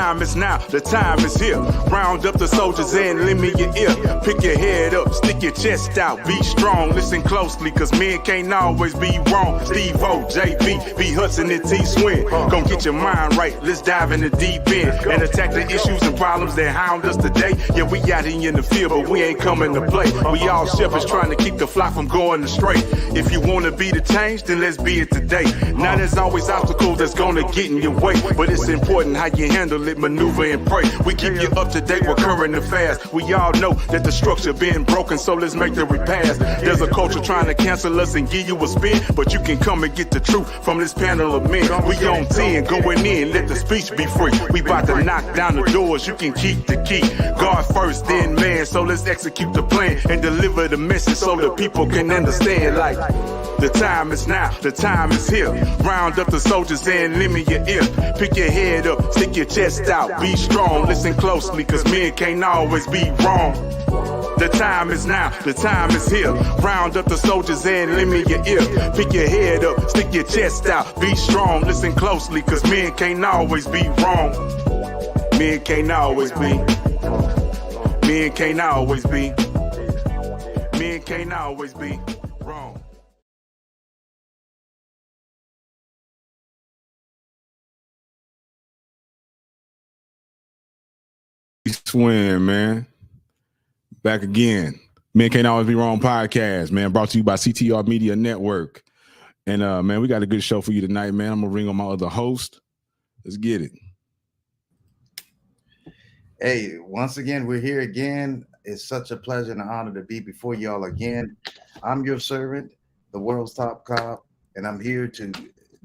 time is now, the time is here. Round up the soldiers and lend me your ear. Pick your head up, stick your chest out, be strong, listen closely, cause men can't always be wrong. Steve-O, JB, B. Hudson, and T. Swin. Gon' get your mind right, let's dive in the deep end and attack the issues and problems that hound us today. Yeah, we out here in the field, but we ain't coming to play. We all shepherds trying to keep the flock from going astray. If you wanna be the change, then let's be it today. Now there's always obstacles that's gonna get in your way, but it's important how you handle it, maneuver and pray. We keep you up to date with current affairs. We all know that the structure been broken, so let's make the repairs. There's a culture trying to cancel us and give you a spin, but you can come and get the truth from this panel of men. We on 10, going in, let the speech be free. We about to knock down the doors, you can keep the key. God first, then man, so let's execute the plan and deliver the message so the people can understand. Like, the time is now, the time is here. Round up the soldiers and lend me your ear. Pick your head up, stick your chest out, be strong, listen closely, cause men can't always be wrong. The time is now, the time is here. Round up the soldiers and lend me your ear. Pick your head up, stick your chest out, be strong, listen closely, cause men can't always be wrong. Men can't always be. Men can't always be. Men can't always be wrong. Swim, man. Back again. Men Can't Always Be Wrong podcast, man. Brought to you by CTR Media Network. And man, we got a good show for you tonight, man. I'm gonna ring on my other host. Let's get it. Hey, once again, we're here again. It's such a pleasure and an honor to be before y'all again. I'm your servant, the world's top cop, and I'm here to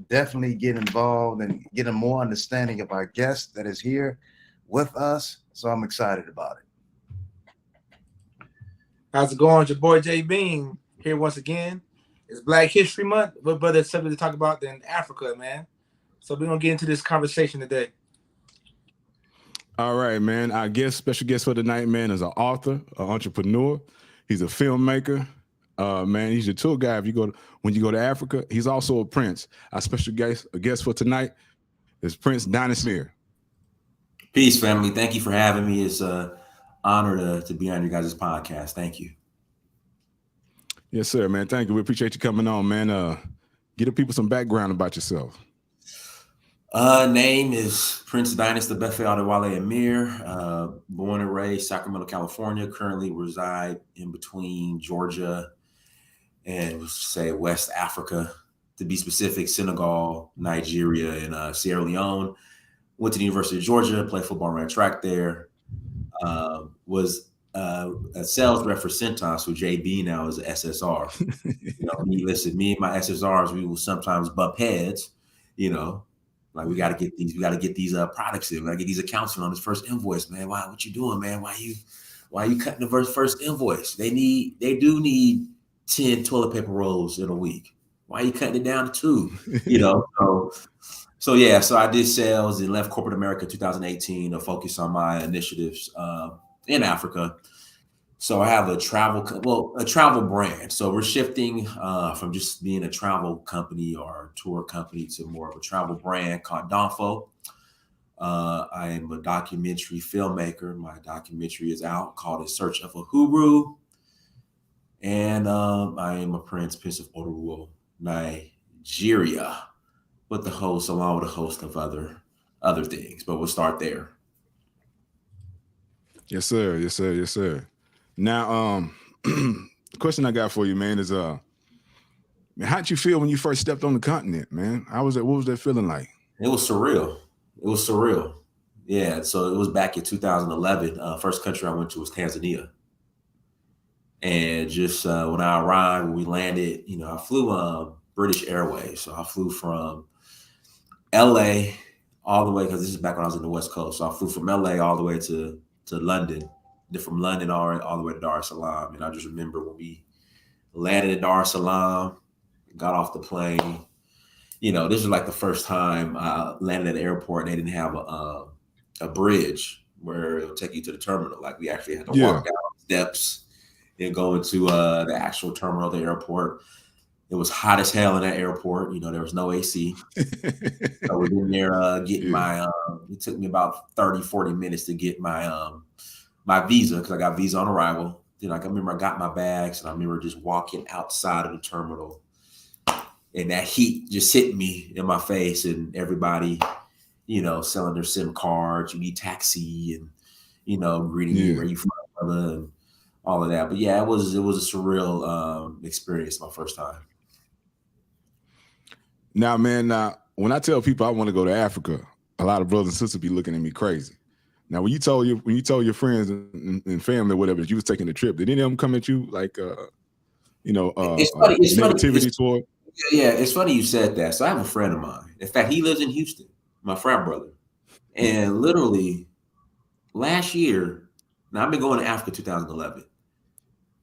definitely get involved and get a more understanding of our guest that is here with us. So I'm excited about it. How's it going? It's your boy J Bean here once again. It's Black History Month. What better subject to talk about than Africa, man? So we're gonna get into this conversation today. All right, man. Our special guest for tonight, man, is an author, an entrepreneur. He's a filmmaker. Man, he's your tour guide when you go to Africa. He's also a prince. Our special guest for tonight is Prince Dynast Amir. Peace, family. Thank you for having me. It's an honor to be on your guys' podcast. Thank you. Yes, sir, man. Thank you. We appreciate you coming on, man. Give the people some background about yourself. Name is Prince Dynast Amir Amir. Born and raised Sacramento, California. Currently reside in between Georgia and say West Africa, to be specific, Senegal, Nigeria, and Sierra Leone. Went to the University of Georgia, played football, ran track there. Was a sales rep for Centos, who JB now is SSR. Me and my SSRs, we will sometimes bump heads, like we got to get these products in. We got to get these accounts in on this first invoice, man. Why? What you doing, man? Why you cutting the first invoice? They do need 10 toilet paper rolls in a week. Why are you cutting it down to 2? So I did sales and left corporate America in 2018 to focus on my initiatives in Africa. So I have a travel brand. So we're shifting from just being a travel company or tour company to more of a travel brand called Donfo. I am a documentary filmmaker. My documentary is out called In Search of a Huru. And I am a Prince of Oruo, Nigeria, with the host, along with a host of other things. But we'll start there. Yes, sir. Yes, sir. Yes, sir. Now, the question I got for you, man, is how'd you feel when you first stepped on the continent, man? What was that feeling like? It was surreal. Yeah. So it was back in 2011. First country I went to was Tanzania. And just when I arrived, when we landed, I flew British Airways. So I flew from LA all the way, because this is back when I was in the West Coast. So I flew from LA all the way to London, then from London all the way to Dar es Salaam. And I just remember when we landed in Dar es Salaam, got off the plane, this was like the first time I landed at the airport and they didn't have a bridge where it would take you to the terminal. Like we actually had to walk down steps and go into the actual terminal of the airport. It was hot as hell in that airport. You know, there was no AC. I was in there getting my, it took me about 30, 40 minutes to get my my visa, because I got visa on arrival. Then I remember I got my bags, and I remember just walking outside of the terminal, and that heat just hit me in my face, and everybody, you know, selling their SIM cards, you need taxi, and, you know, greeting you, where you from, brother, and all of that. But yeah, it was a surreal experience my first time. Now, man, when I tell people I want to go to Africa, a lot of brothers and sisters be looking at me crazy. Now, when you told your friends and family, whatever, that you was taking the trip, did any of them come at you like, it's funny. negativity toward? Yeah, it's funny you said that. So I have a friend of mine. In fact, he lives in Houston, my frat brother. And literally last year, now I've been going to Africa 2011.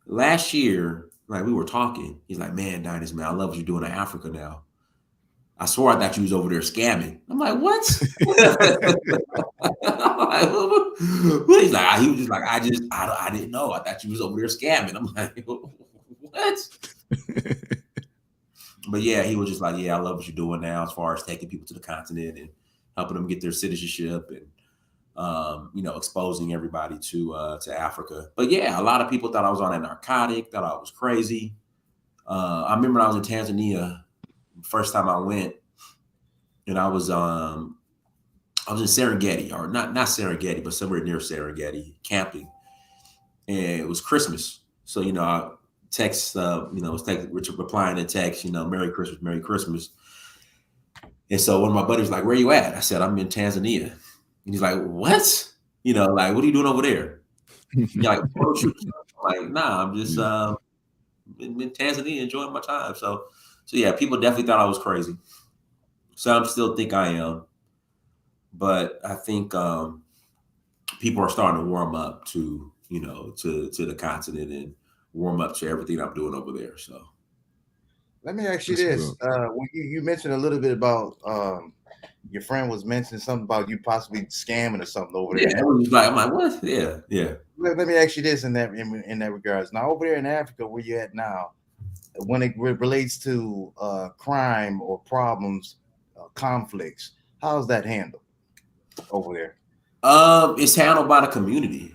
Last year, like, we were talking. He's like, man, Dynast, man, I love what you're doing in Africa now. I swore I thought you was over there scamming. I'm like, what? He's like, he was just like, I didn't know. I thought you was over there scamming. I'm like, what? But yeah, he was just like, yeah, I love what you're doing now, as far as taking people to the continent and helping them get their citizenship, and you know, exposing everybody to Africa. But yeah, a lot of people thought I was on a narcotic, thought I was crazy. I remember when I was in Tanzania, first time I went, and I was in Serengeti, or not Serengeti, but somewhere near Serengeti, camping, and it was Christmas. So, you know, I text, was replying to text, you know, Merry Christmas, Merry Christmas. And so one of my buddies was like, where you at? I said, I'm in Tanzania. And he's like, what? You know, like, what are you doing over there? Like, photo shoot. I'm like, nah, I'm just in Tanzania enjoying my time. So yeah, people definitely thought I was crazy. Some still think I am, but I think people are starting to warm up to, you know, to the continent, and warm up to everything I'm doing over there. So let me ask you this: when you mentioned a little bit about your friend was mentioning something about you possibly scamming or something over there. Yeah, I'm like, what? Yeah. Let me ask you this in that regards. Now, over there in Africa, where you at now, when it relates to crime or problems, conflicts, how's that handled over there? It's handled by the community.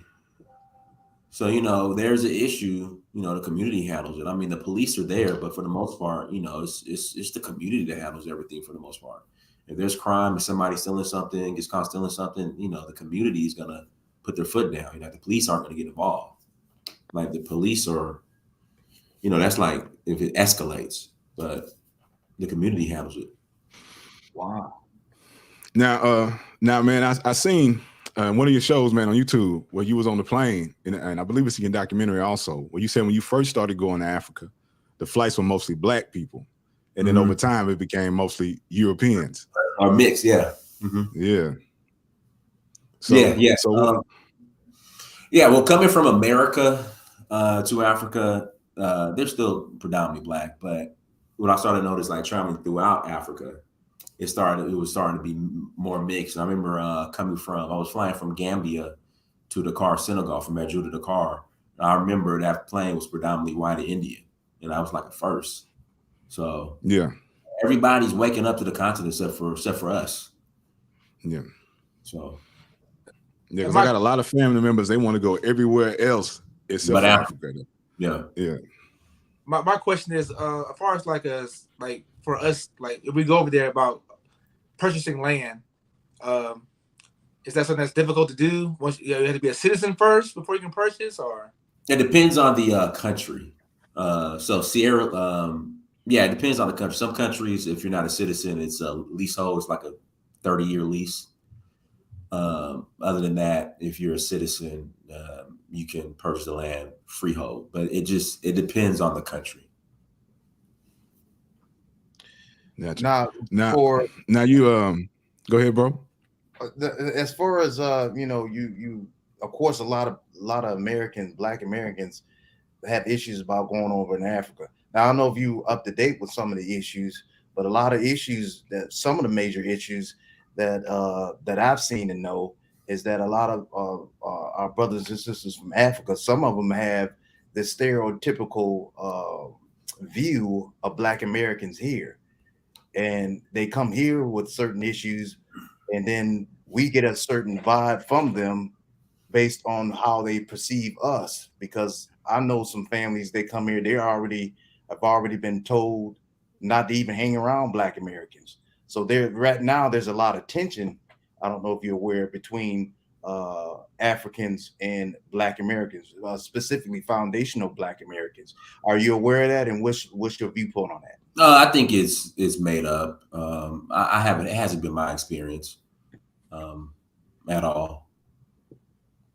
So, you know, there's an issue, you know, the community handles it. I mean, the police are there, but for the most part, you know, it's the community that handles everything for the most part. If there's crime, if somebody's stealing something, gets caught stealing something, you know, the community is going to put their foot down. You know, the police aren't going to get involved. Like, the police are, you know, that's like if it escalates, but the community handles it. Wow. Now, man, I seen one of your shows, man, on YouTube, where you was on the plane, and I believe it's in your documentary also, where you said when you first started going to Africa, the flights were mostly black people, and then over time it became mostly Europeans. Or mixed, yeah. Yeah. So, yeah. So, well, coming from America to Africa, they're still predominantly black, but when I started to notice, like, traveling throughout Africa, it was starting to be more mixed. And I remember I was flying from Gambia to Dakar, Senegal, from Madrid to Dakar. And I remember that plane was predominantly white and Indian, and I was like a first. So yeah, everybody's waking up to the continent except for us. Yeah. So yeah, because I got a lot of family members, they want to go everywhere else except for Africa. Yeah. My question is, as far as like for us, like if we go over there about purchasing land, is that something that's difficult to do? Once you have to be a citizen first before you can purchase, or it depends on the country. So Sierra, it depends on the country. Some countries, if you're not a citizen, it's a leasehold. It's like a 30-year lease. Other than that, if you're a citizen, you can purchase the land freehold. But it depends on the country. Now you go ahead, bro. As far as you of course, a lot of Black Americans have issues about going over in Africa. Now, I don't know if you up to date with some of the issues, but a lot of issues some of the major issues that I've seen and know is that a lot of our brothers and sisters from Africa, some of them have this stereotypical view of Black Americans here, and they come here with certain issues, and then we get a certain vibe from them based on how they perceive us. Because I know some families, they come here, have already been told not to even hang around Black Americans. So right now there's a lot of tension. I don't know if you're aware, between Africans and Black Americans, specifically foundational Black Americans. Are you aware of that? And what's your viewpoint on that? I think it's made up. It hasn't been my experience at all.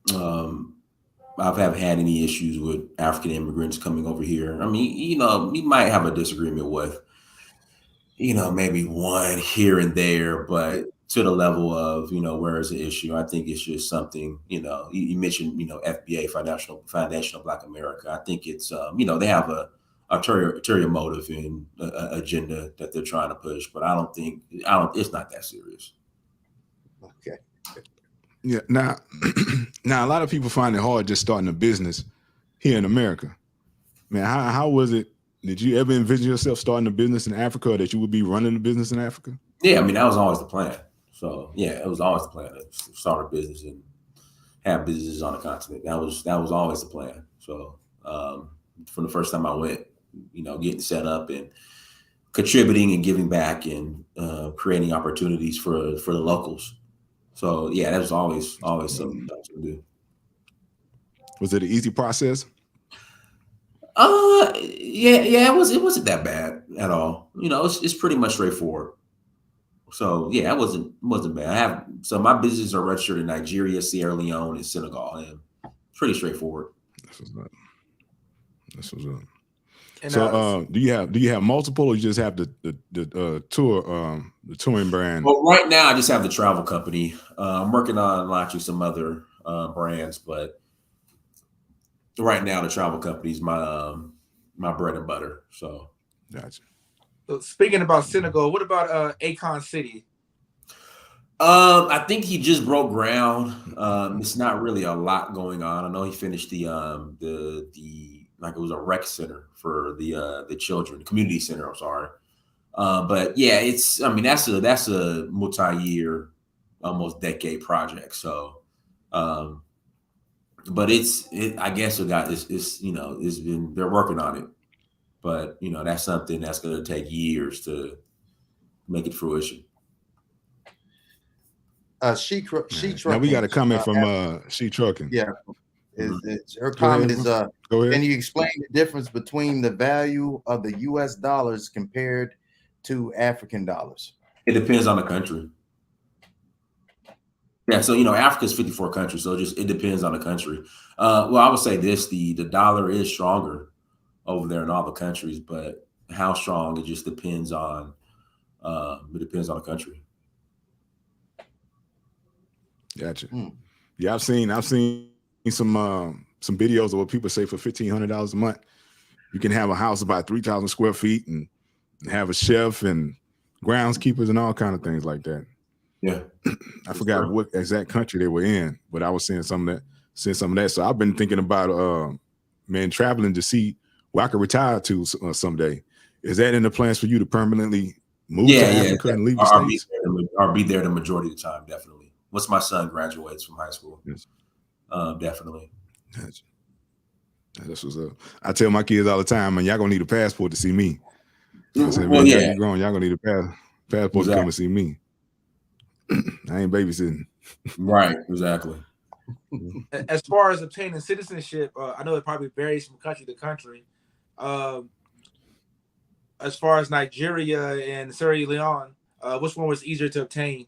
I haven't had any issues with African immigrants coming over here. I mean, you might have a disagreement with, maybe one here and there, but to the level of, where is the issue? I think it's just something, you mentioned, FBA, Foundational Black America. I think it's, they have a ulterior motive and agenda that they're trying to push, but it's not that serious. Okay. Yeah. Now, a lot of people find it hard just starting a business here in America. Man, how was it? Did you ever envision yourself starting a business in Africa, or that you would be running a business in Africa? Yeah, I mean, that was always the plan. So yeah, it was always the plan to start a business and have businesses on the continent. That was always the plan. So from the first time I went, getting set up and contributing and giving back and creating opportunities for the locals. So yeah, that was always something I was gonna do. Was it an easy process? Yeah, it wasn't that bad at all. It's pretty much straightforward. So yeah, it wasn't bad. My businesses are registered in Nigeria, Sierra Leone, and Senegal, and pretty straightforward. This was up. And, so do you have multiple, or you just have the touring brand? Well, right now I just have the travel company. I'm working on launching some other brands, but right now the travel company is my bread and butter. So Gotcha. So speaking about Senegal, what about Akon City? I think he just broke ground. It's not really a lot going on. I know he finished the like it was a rec center for the children, the community center. I'm sorry, but yeah, that's a multi-year, almost decade project. So, but I guess they're working on it, but that's something that's going to take years to make it fruition. She trucking. Now we got a comment from She Trucking. Yeah. Her comment is, Go ahead. can you explain the difference between the value of the US dollars compared to African dollars? It depends on the country. Yeah, so Africa's 54 countries, so it depends on the country. Well, I would say this: the dollar is stronger over there in all the countries, but how strong, it just depends on the country. Gotcha. Yeah, I've seen some videos of what people say for $1,500 a month, you can have a house about 3,000 square feet and have a chef and groundskeepers and all kind of things like that. Yeah, I forgot what exact country they were in, but I was seeing some of that. So I've been thinking about traveling to see where I could retire to someday. Is that in the plans for you to permanently move to Africa and leave the States? I'll be there the majority of the time, definitely. Once my son graduates from high school, yes. Definitely. That's what's up. I tell my kids all the time, man, y'all gonna need a passport to see me. I said, well, yeah, you're grown. Y'all gonna need a passport exactly. to come and see me. I ain't babysitting. Right, exactly. As far as obtaining citizenship, I know it probably varies from country to country. As far as Nigeria and Sierra Leone, which one was easier to obtain?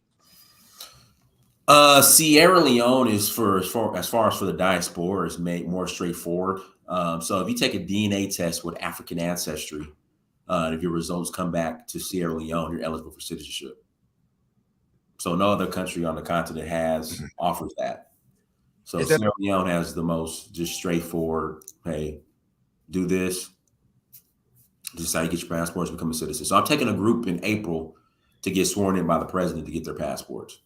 Sierra Leone is as far as for the diaspora is made more straightforward. So if you take a DNA test with African ancestry, if your results come back to Sierra Leone, you're eligible for citizenship. So no other country on the continent offers that. So Sierra Leone has the most just straightforward, hey, do this. This is how you get your passports, become a citizen. So I'm taking a group in April to get sworn in by the president to get their passports.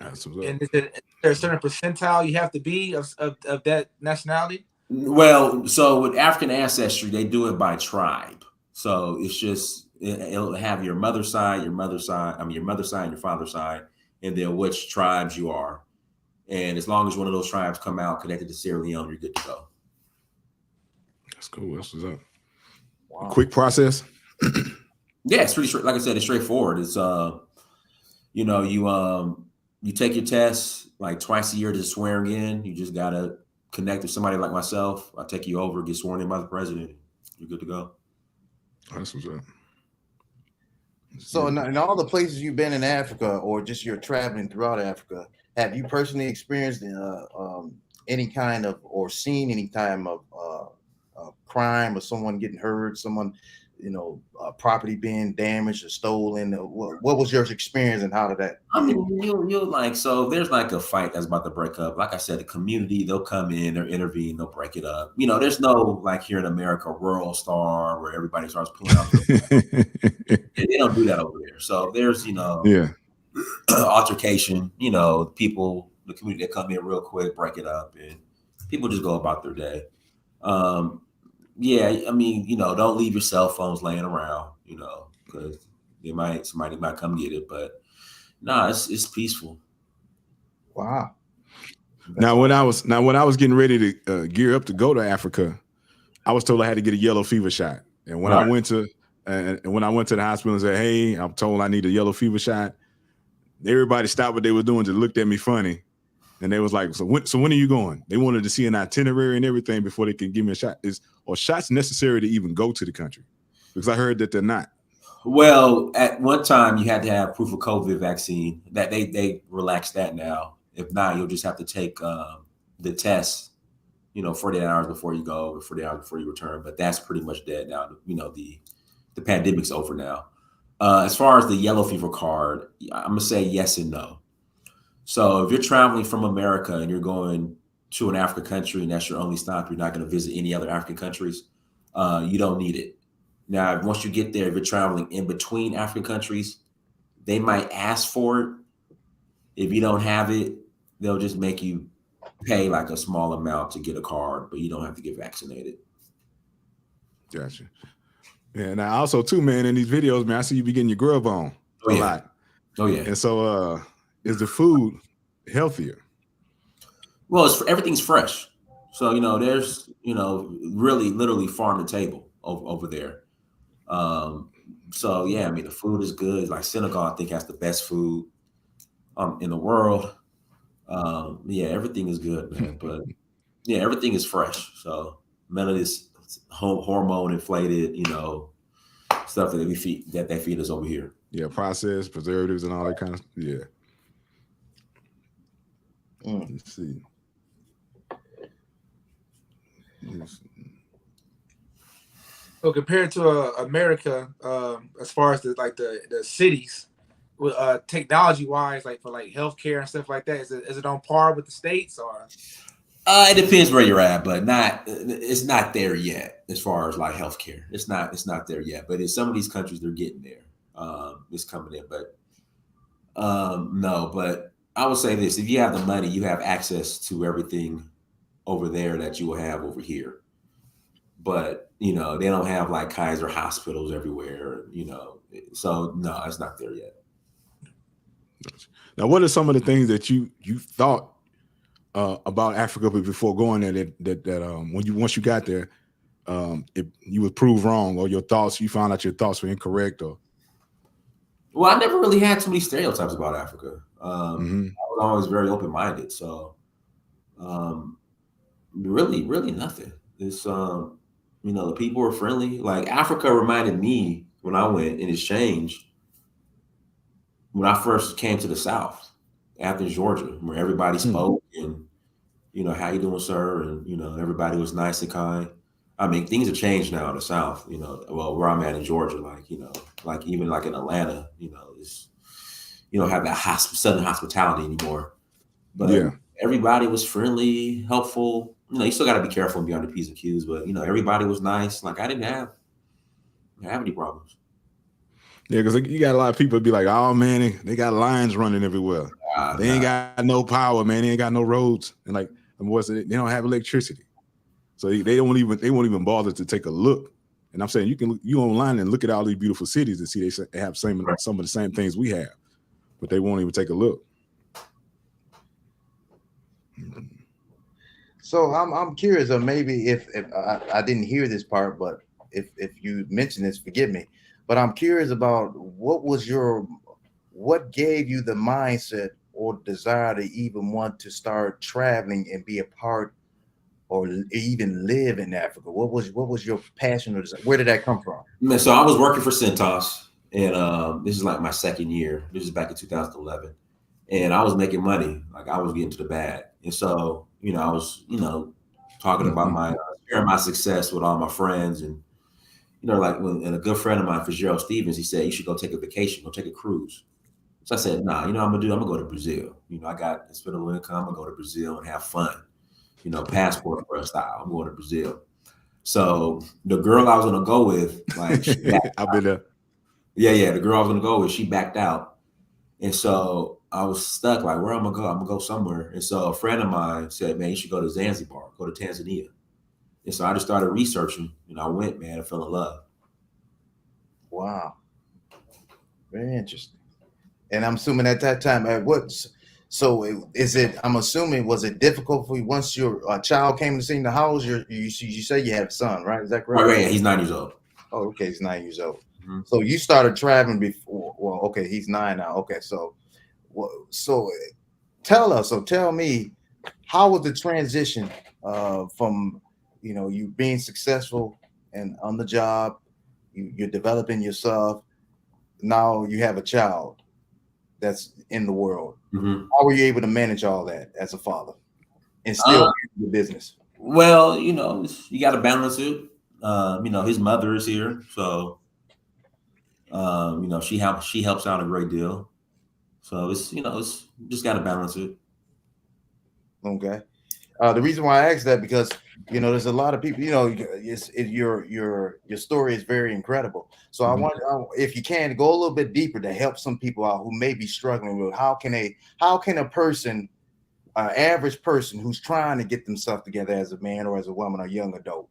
And is there a certain percentile you have to be of that nationality? Well, so with African ancestry, they do it by tribe. So it's just it'll have your mother's side, your mother's side, your mother's side and your father's side, and then which tribes you are. And as long as one of those tribes come out connected to Sierra Leone, you're good to go. That's cool. That's what's up. Wow. Quick process. Yeah, it's pretty straight. Like I said, it's straightforward. It's you take your tests like twice a year to swearing in. You just gotta connect with somebody like myself. I'll take you over, get sworn in by the president. You're good to go. That's what's up. So in all the places you've been in Africa, or just you're traveling throughout Africa, have you personally experienced any kind of, or seen any time of crime, or someone getting hurt, someone, property being damaged or stolen? What was your experience, and how did that? I mean, you'll like, so if there's like a fight that's about to break up, like I said, the community, they'll come in, they'll intervene, they'll break it up. There's no, like here in America, rural star where everybody starts pulling out. They don't do that over there. So there's, altercation, people, the community, that come in real quick, break it up, and people just go about their day. Yeah, I mean, don't leave your cell phones laying around, because somebody might come get it. But no, it's peaceful. Wow. Now, when I was getting ready to gear up to go to Africa, I was told I had to get a yellow fever shot. And when I went to the hospital and said, "Hey, I'm told I need a yellow fever shot," everybody stopped what they were doing, just looked at me funny. And they was like, so when are you going? They wanted to see an itinerary and everything before they can give me a shot. Are shots necessary to even go to the country? Because I heard that they're not. Well, at one time you had to have proof of COVID vaccine. That they relaxed that now. If not, you'll just have to take the test, 48 hours before you go, or 48 hours before you return. But that's pretty much dead now. The pandemic's over now. As far as the yellow fever card, I'm gonna say yes and no. So if you're traveling from America and you're going to an African country and that's your only stop, you're not going to visit any other African countries, you don't need it. Now, once you get there, if you're traveling in between African countries, they might ask for it. If you don't have it, they'll just make you pay like a small amount to get a card, but you don't have to get vaccinated. Gotcha. Yeah, and I also too, man, in these videos, man, I see you be getting your grub on a lot. Oh yeah. And so is the food healthier? Well, everything's fresh. So, there's, really literally farm to table over there. So yeah, I mean, the food is good. Like Senegal, I think, has the best food in the world. Yeah, everything is good, man. But yeah, everything is fresh. So none of this hormone inflated, stuff that they feed us over here. Yeah, processed preservatives and all that kind of Let's see. So compared to America, as far as the cities, with technology wise, like for like healthcare and stuff like that, is it on par with the States, or? It depends where you're at, but it's not there yet as far as like healthcare. It's not there yet, but in some of these countries they're getting there. It's coming in, but no, but I would say this: if you have the money, you have access to everything over there that you will have over here. But they don't have like Kaiser hospitals everywhere. So no, it's not there yet. Now, what are some of the things that you thought about Africa before going there that once you got there, you would prove wrong, or you found out your thoughts were incorrect, or? Well, I never really had too many stereotypes about Africa. I was always very open-minded. So really nothing. It's, the people were friendly. Like Africa reminded me when I went, and it's changed, when I first came to the South, Athens, Georgia, where everybody spoke and, how you doing, sir? And, everybody was nice and kind. I mean, things have changed now in the South, well, where I'm at in Georgia, like even like in Atlanta, it's, you don't have that Southern hospitality anymore. But yeah, everybody was friendly, helpful. You still got to be careful and be on the P's and Q's, but, everybody was nice. Like I didn't have any problems. Yeah, because you got a lot of people be like, oh, man, they got lines running everywhere. They ain't got no power, man. They ain't got no roads. And like, they don't have electricity. So they won't even bother to take a look. And I'm saying you online and look at all these beautiful cities and see they have some of the same things we have, but they won't even take a look. So I'm curious, or maybe if I didn't hear this part, but if you mentioned this, forgive me. But I'm curious about what gave you the mindset or desire to even want to start traveling and be a part or even live in Africa? What was your passion or desire? Where did that come from? So I was working for Centos, and this is like my second year. This is back in 2011, and I was making money. Like I was getting to the bag, and so I was talking about sharing my success with all my friends, and like and a good friend of mine, Fitzgerald Stevens, he said you should go take a vacation, go take a cruise. So I said, nah, I'm gonna go to Brazil. I got disposable income. I'm gonna go to Brazil and have fun. Passport for a style. I'm going to Brazil. So the girl I was gonna go with, like, I've been there. Yeah. The girl I was gonna go with, she backed out, and so I was stuck. Like, where I'm gonna go? I'm gonna go somewhere. And so a friend of mine said, "Man, you should go to Zanzibar, go to Tanzania." And so I just started researching, and I went, man, and fell in love. Wow, very interesting. And I'm assuming at that time, so is it? I'm assuming, was it difficult for you once your child came to see the house? You say you have a son, right? Is that correct? Right. Yeah, he's 9 years old. Oh, okay, he's 9 years old. Mm-hmm. So you started traveling before. Well, okay, he's 9 now. Okay, so tell me, how was the transition from you being successful and on the job, you're developing yourself. Now you have a child that's in the world. Mm-hmm. How were you able to manage all that as a father and still the business? Well, you got to balance it. His mother is here, so she helps out a great deal. So it's just got to balance it. Okay. The reason why I asked that, because there's a lot of people. Your story is very incredible. So I want, if you can, go a little bit deeper to help some people out who may be struggling with how can a person, average person who's trying to get themselves together as a man or as a woman or young adult,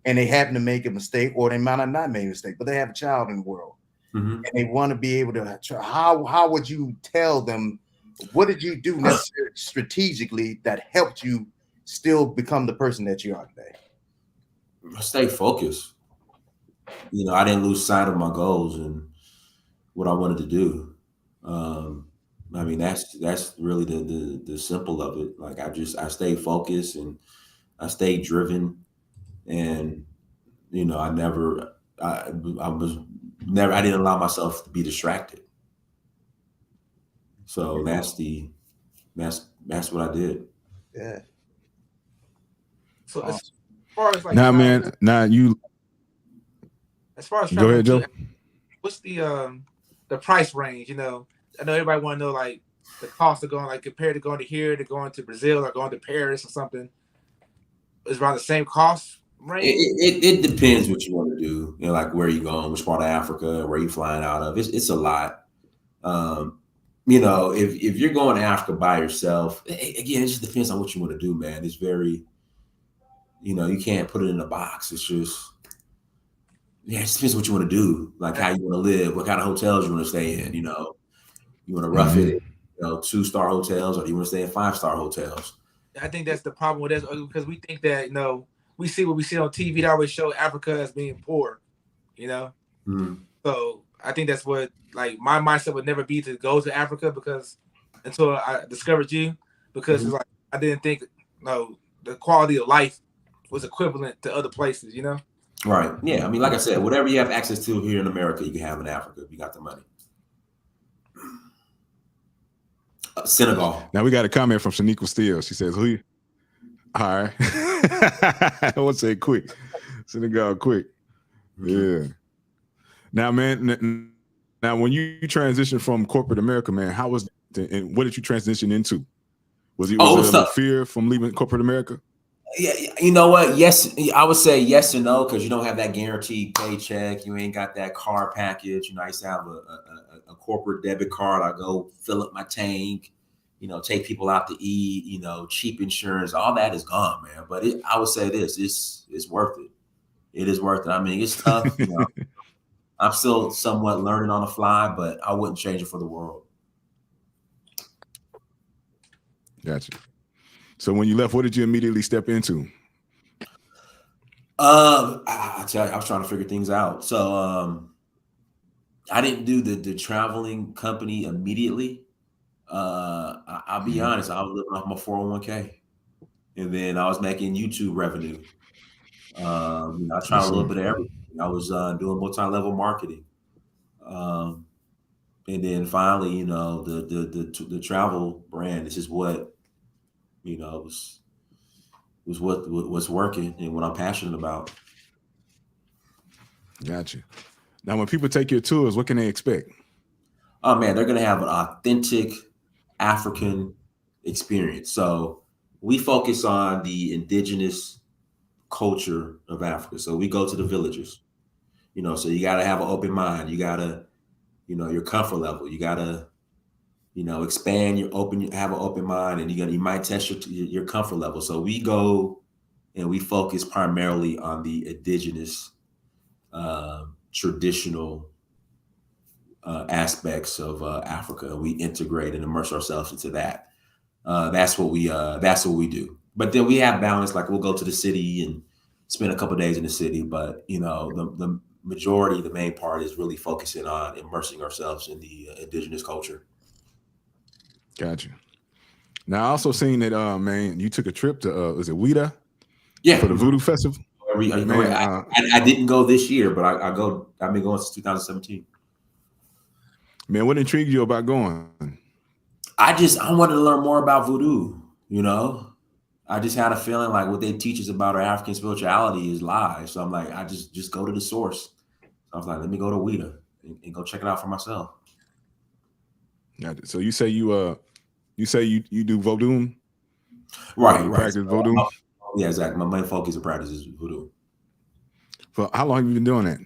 and they happen to make a mistake, or they might not make a mistake, but they have a child in the world, and they want to be able to. How would you tell them? What did you do necessarily strategically that helped you still become the person that you are today? Stay focused. I didn't lose sight of my goals and what I wanted to do. That's really the simple of it. Like I stayed focused and I stayed driven, and I didn't allow myself to be distracted. So that's what I did. Yeah. So as far as like as far as go ahead, Joe. What's the price range? I know everybody want to know like the cost of going, like compared to going to here to going to Brazil or going to Paris or something. Is around the same cost range? It depends what you want to do. Like where you going, which part of Africa, where you flying out of. It's a lot. If you're going to Africa by yourself, again, it just depends on what you want to do, man. It's very, you can't put it in a box. It's just, it just depends what you want to do, like how you want to live, what kind of hotels you want to stay in. You want to rough it, 2-star hotels, or do you want to stay in 5-star hotels? I think that's the problem with us, because we think that, we see what we see on TV. They always show Africa as being poor, Mm-hmm. So I think that's what, like, my mindset would never be to go to Africa, because until I discovered you, because it's like I didn't think the quality of life was equivalent to other places, Right. Yeah. Like I said, whatever you have access to here in America, you can have in Africa if you got the money. Senegal. Now we got a comment from Shaniqua Steele. She says, "Who?" All right. I want to say quick. Senegal, quick. Yeah. Now, man. Now, when you transitioned from corporate America, man, how was it, and what did you transition into? Was it a fear from leaving corporate America? Yeah, you know what? Yes, I would say yes and no, because you don't have that guaranteed paycheck. You ain't got that car package. I used to have a corporate debit card. I go fill up my tank, take people out to eat, cheap insurance, all that is gone, man. But I would say this, it's worth it. It is worth it. I mean, it's tough. I'm still somewhat learning on the fly, but I wouldn't change it for the world. Gotcha. So when you left, what did you immediately step into? I tell you, I was trying to figure things out. So I didn't do the traveling company immediately. I'll be honest, I was living off my 401k, and then I was making YouTube revenue. I tried a little bit of everything. I was doing multi-level marketing, and then finally, the travel brand. This is what was what's working and what I'm passionate about. Gotcha. Now, when people take your tours, what can they expect? Oh man, they're gonna have an authentic African experience. So we focus on the indigenous culture of Africa. So we go to the villages, so you got to have an open mind. You got to, your comfort level. You got to, expand have an open mind, and you might test your comfort level. So we go and we focus primarily on the indigenous, traditional aspects of Africa. We integrate and immerse ourselves into that. That's what we do. But then we have balance. Like we'll go to the city and spend a couple of days in the city. But the majority, the main part is really focusing on immersing ourselves in the indigenous culture. Gotcha. Now I also seen that man, you took a trip to was it Ouida? Yeah, for the Voodoo Festival. I didn't go this year, but I've been going since 2017. Man, what intrigued you about going? I wanted to learn more about voodoo. I just had a feeling like what they teach us about our African spirituality is lies. So I'm like, I just go to the source. I was like, let me go to Ouida and go check it out for myself. So you say you do voodoo? Right. Practice voodoo? Yeah, exactly. My main focus and practice is voodoo. For how long have you been doing that?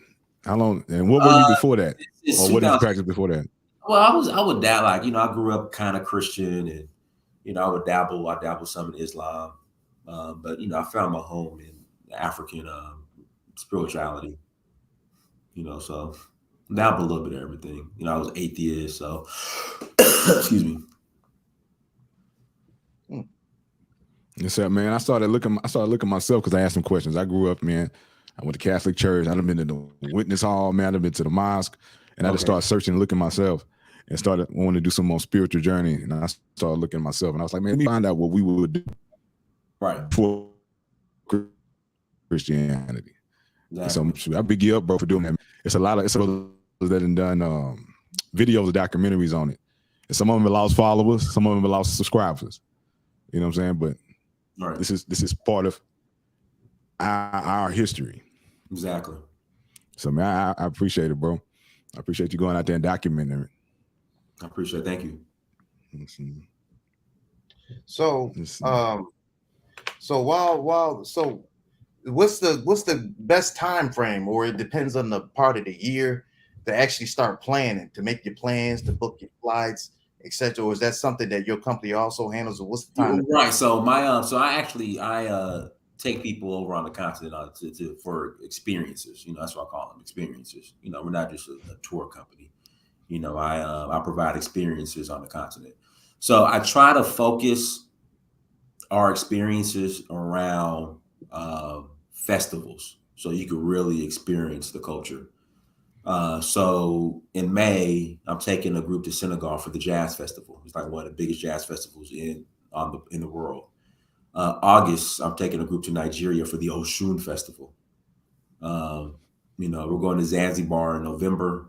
How long? And what were you before that? Or what did you practice before that? Well, I would dabble, I grew up kind of Christian, and I dabble some in Islam, but I found my home in African spirituality. So dabble a little bit of everything. I was atheist, so excuse me. Yes, sir, man. I started looking myself because I asked some questions. I grew up, man. I went to Catholic church. I've been to the witness hall, man. I've been to the mosque, and I just started searching and looking myself, and started wanting to do some more spiritual journey. And I started looking at myself, and I was like, man, let me find out what we would do for Christianity. Exactly. So I big you up, bro, for doing that. It's a lot of that have done videos and documentaries on it. And some of them have lost followers, some of them have lost subscribers. You know what I'm saying? But this is part of our history. Exactly. So man, I appreciate it, bro. I appreciate you going out there and documenting it. I appreciate it. Thank you. So what's the best time frame, or it depends on the part of the year, to actually start planning, to make your plans, to book your flights, etc.? Or is that something that your company also handles? Or what's the time? Right. So I take people over on the continent for experiences. That's what I call them, experiences. We're not just a tour company. I provide experiences on the continent. So I try to focus our experiences around festivals, so you can really experience the culture. So in May, I'm taking a group to Senegal for the Jazz Festival. It's like one of the biggest jazz festivals in the world. August, I'm taking a group to Nigeria for the Oshun Festival. We're going to Zanzibar in November,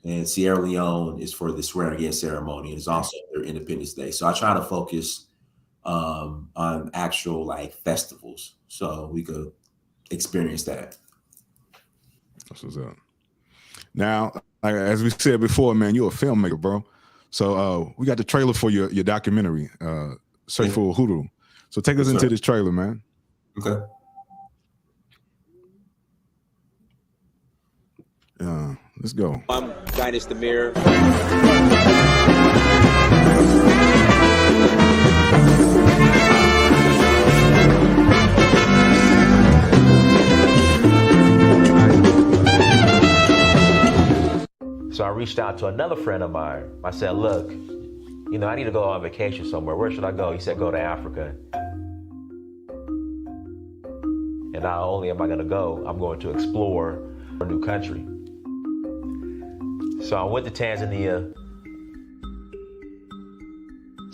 and Sierra Leone is for the swearing-in ceremony, and it's also their Independence Day. So I try to focus on actual festivals, so we could experience that. That's what's up. Now, as we said before, man, you're a filmmaker, bro. So we got the trailer for your documentary, Search for Hoodoo. So take us into this trailer, man. Okay. Let's go. I'm Dynast Amir. reached out to another friend of mine. I said, look, you know, I need to go on vacation somewhere. Where should I go? He said, go to Africa. And not only am I going to go, I'm going to explore a new country. So I went to Tanzania,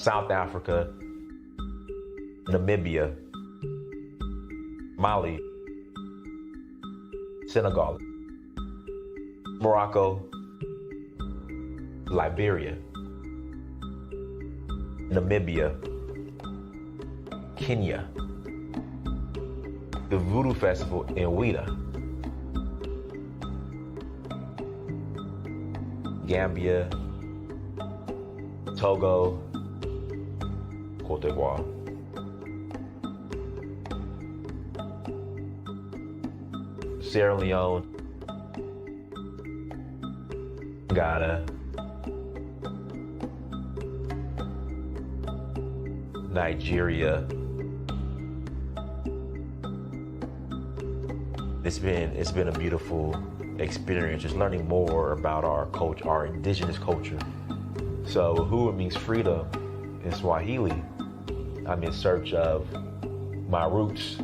South Africa, Namibia, Mali, Senegal, Morocco, Liberia, Namibia, Kenya, the Voodoo Festival in Ouida, Gambia, Togo, Cote d'Ivoire. Sierra Leone, Ghana, Nigeria. It's been a beautiful experience, just learning more about our culture, our indigenous culture. So Uhuru means freedom in Swahili. I'm in search of my roots.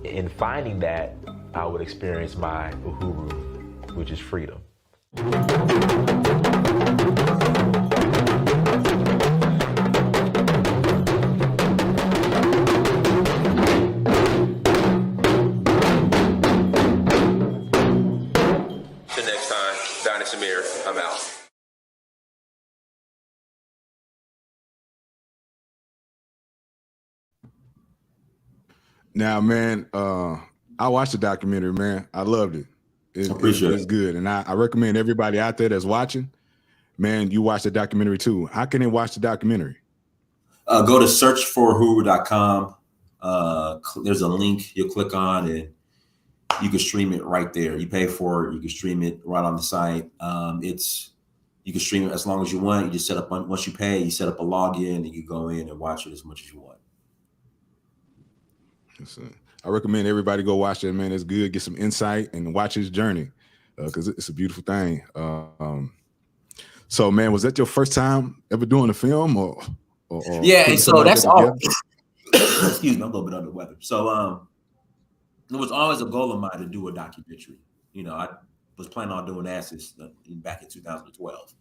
In finding that, I would experience my Uhuru, which is freedom. Till next time, Dynast Amir, I'm out. Now, man, I watched the documentary, man. I loved it. It's good. And I recommend everybody out there that's watching, man, you watch the documentary too. How can they watch the documentary? Go to searchforhuru.com. There's a link you'll click on and you can stream it right there. You pay for it. You can stream it right on the site. You can stream it as long as you want. You just set up, once you pay, you set up a login and you go in and watch it as much as you want. I recommend everybody go watch that, man. It's good. Get some insight and watch his journey because it's a beautiful thing. So, man, was that your first time ever doing a film or yeah, and so that's all. Excuse me, I'm a little bit under the weather. So it was always a goal of mine to do a documentary. You know, I was planning on doing that since back in 2012.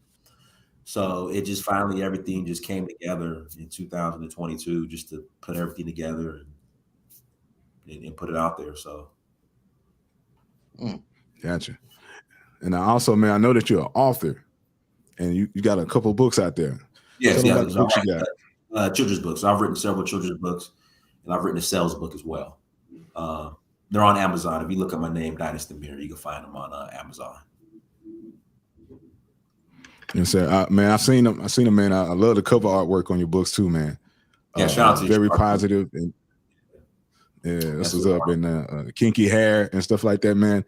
So it just finally, everything just came together in 2022 just to put everything together and put it out there. So. Gotcha. And I also, man, I know that you're an author and you got a couple of books out there. Yes, books you got. Children's books. So I've written several children's books and I've written a sales book as well. They're on Amazon. If you look at my name, Dynast Amir, you can find them on Amazon. And so, man, I've seen them, man. I love the cover artwork on your books too, man. Yeah, shout out to you. Very positive. And yeah, this was up in kinky hair and stuff like that, man.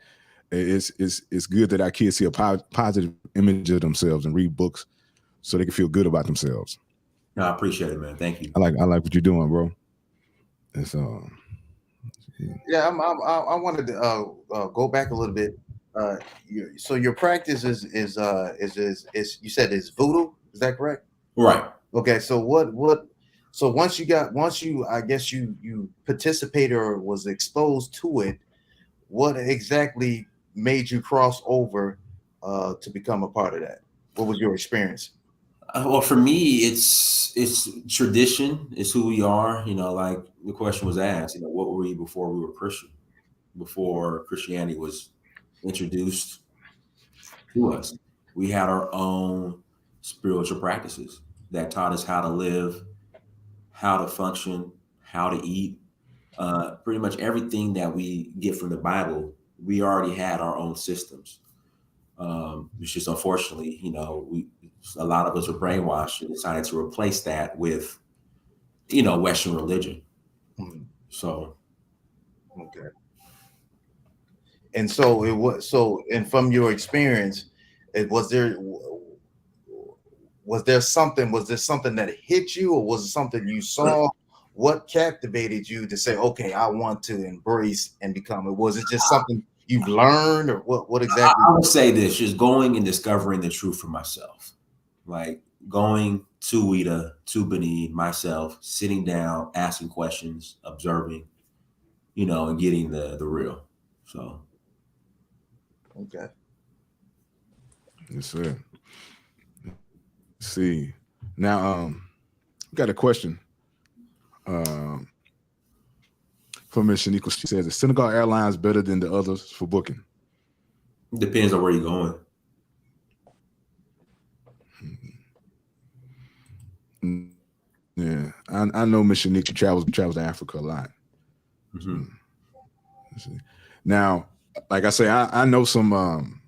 It's good that our kids see a positive image of themselves and read books so they can feel good about themselves. No, I appreciate it, man. Thank you. I like what you're doing, bro. And so, yeah, I wanted to go back a little bit. So your practice is you said is voodoo? Is that correct? Right. Okay. So what? So once you I guess you participated or was exposed to it, what exactly made you cross over to become a part of that? What was your experience? Well, for me, it's tradition. It's who we are. You know, like the question was asked, you know, what were we before we were Christian? Before Christianity was introduced to us, we had our own spiritual practices that taught us how to live, how to function, how to eat. Pretty much everything that we get from the Bible, we already had our own systems. It's just unfortunately, you know, a lot of us were brainwashed and decided to replace that with, you know, Western religion. So, okay. And so it was. So, and from your experience, was there something that hit you, or was it something you saw? What captivated you to say, okay, I want to embrace and become it? Was it just something you've learned, or what exactly? I would say this: just going and discovering the truth for myself, like going to Weta, to Benin, myself, sitting down, asking questions, observing, and getting the real. So, Okay. Yes, sir. Let's see. Now, got a question. From Ms. Shaniqua, she says, is Senegal Airlines better than the others for booking? it depends on where you're going. Yeah, I know Ms. Shaniqua travels to Africa a lot. Mm-hmm. Now, like I say, I know some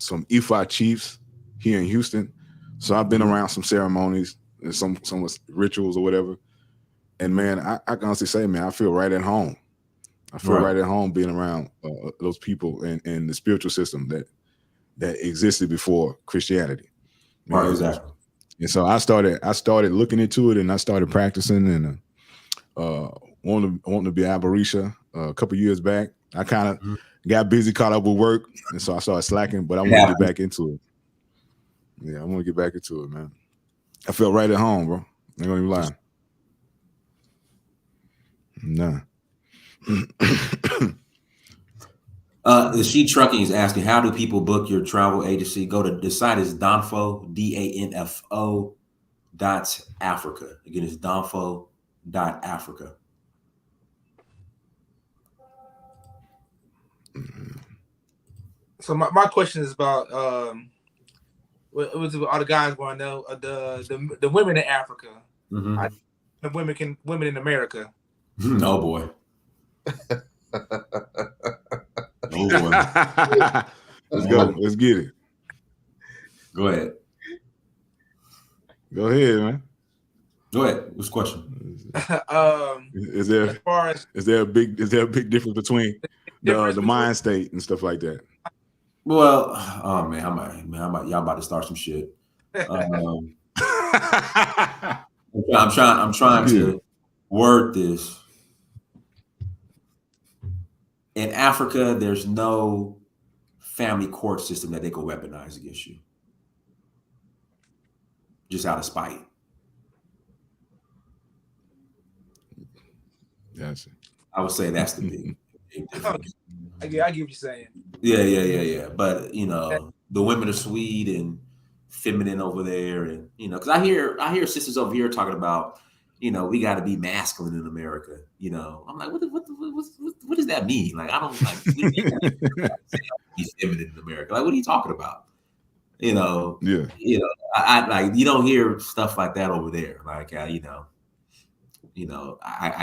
Ifa chiefs here in Houston, so I've been around some ceremonies and some rituals or whatever. And man, I can honestly say, man, I feel right at home. I feel right at home being around those people and the spiritual system that existed before Christianity. Man, Right, exactly. And so I started looking into it, and I started practicing, and wanting to be Abarisha a couple years back. I kind of got busy, caught up with work, and so I started slacking. But I want to get back into it. Yeah, I want to get back into it, man. I felt right at home, bro. I ain't gonna even lie. Nah. The She Trucking is asking, how do people book your travel agency? Go to the site is Danfo, DANFO.Africa. Again, it's Danfo.Africa. So my question is about it was all the guys want to know the women in Africa, Mm-hmm. the women in America. Oh boy. Oh boy. Let's go. Let's get it. Go ahead. Go ahead, man. Go ahead. What's the question? Is there As far as is there a big difference between the mind state and stuff like that? Well, oh man, y'all about to start some shit. I'm trying to word this. In Africa, there's no family court system that they can weaponize against you. Just out of spite. Yes. I would say that's the big difference. I get what you're saying. Yeah. But the women are sweet and feminine over there, and because I hear sisters over here talking about, we got to be masculine in America. I'm like, what does that mean? Like, I don't like be feminine in America. Like, what are you talking about? Yeah. I like, you don't hear stuff like that over there. Like, I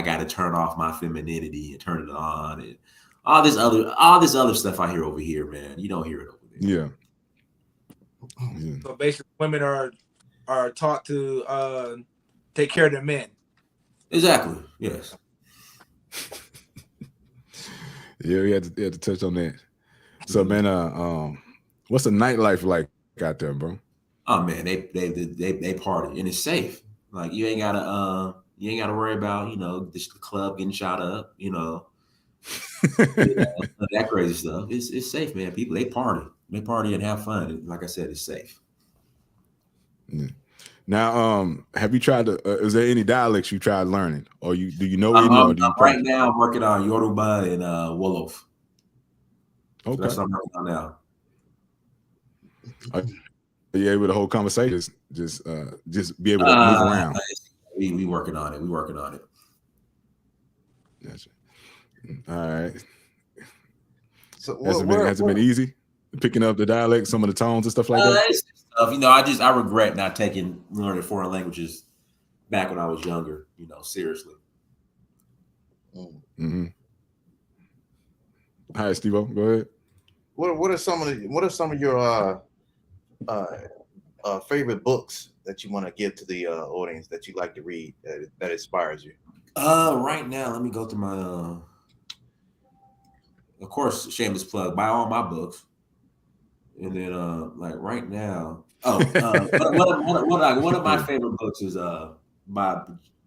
got to turn off my femininity and turn it on, and all this other stuff I hear over here, man. You don't hear it over there. Yeah. So basically, women are taught to take care of their men. Exactly. Yes. Yeah, we had to touch on that. So, man, what's the nightlife like out there, bro? Oh man, they party, and it's safe. Like, you ain't gotta worry about the club getting shot up. That crazy stuff. It's safe, man. People, they party and have fun. And like I said, it's safe. Yeah. Now, have you tried to? Is there any dialects you tried learning, or do you know any? Or do you right now, I'm working on Yoruba and Wolof. Okay, so that's what I'm working on now. Are you able to hold conversations? Just be able to move around. We working on it. Gotcha. All right. So has it been easy picking up the dialect, some of the tones and stuff like that? It's tough. I regret not learning foreign languages back when I was younger. Seriously. Mm-hmm. Hi, Steve-O. Go ahead. What are some of your favorite books that you want to give to the audience that you like to read that inspires you? Right now, let me go through my of course, shameless plug, buy all my books. And then like right now, one of my favorite books is by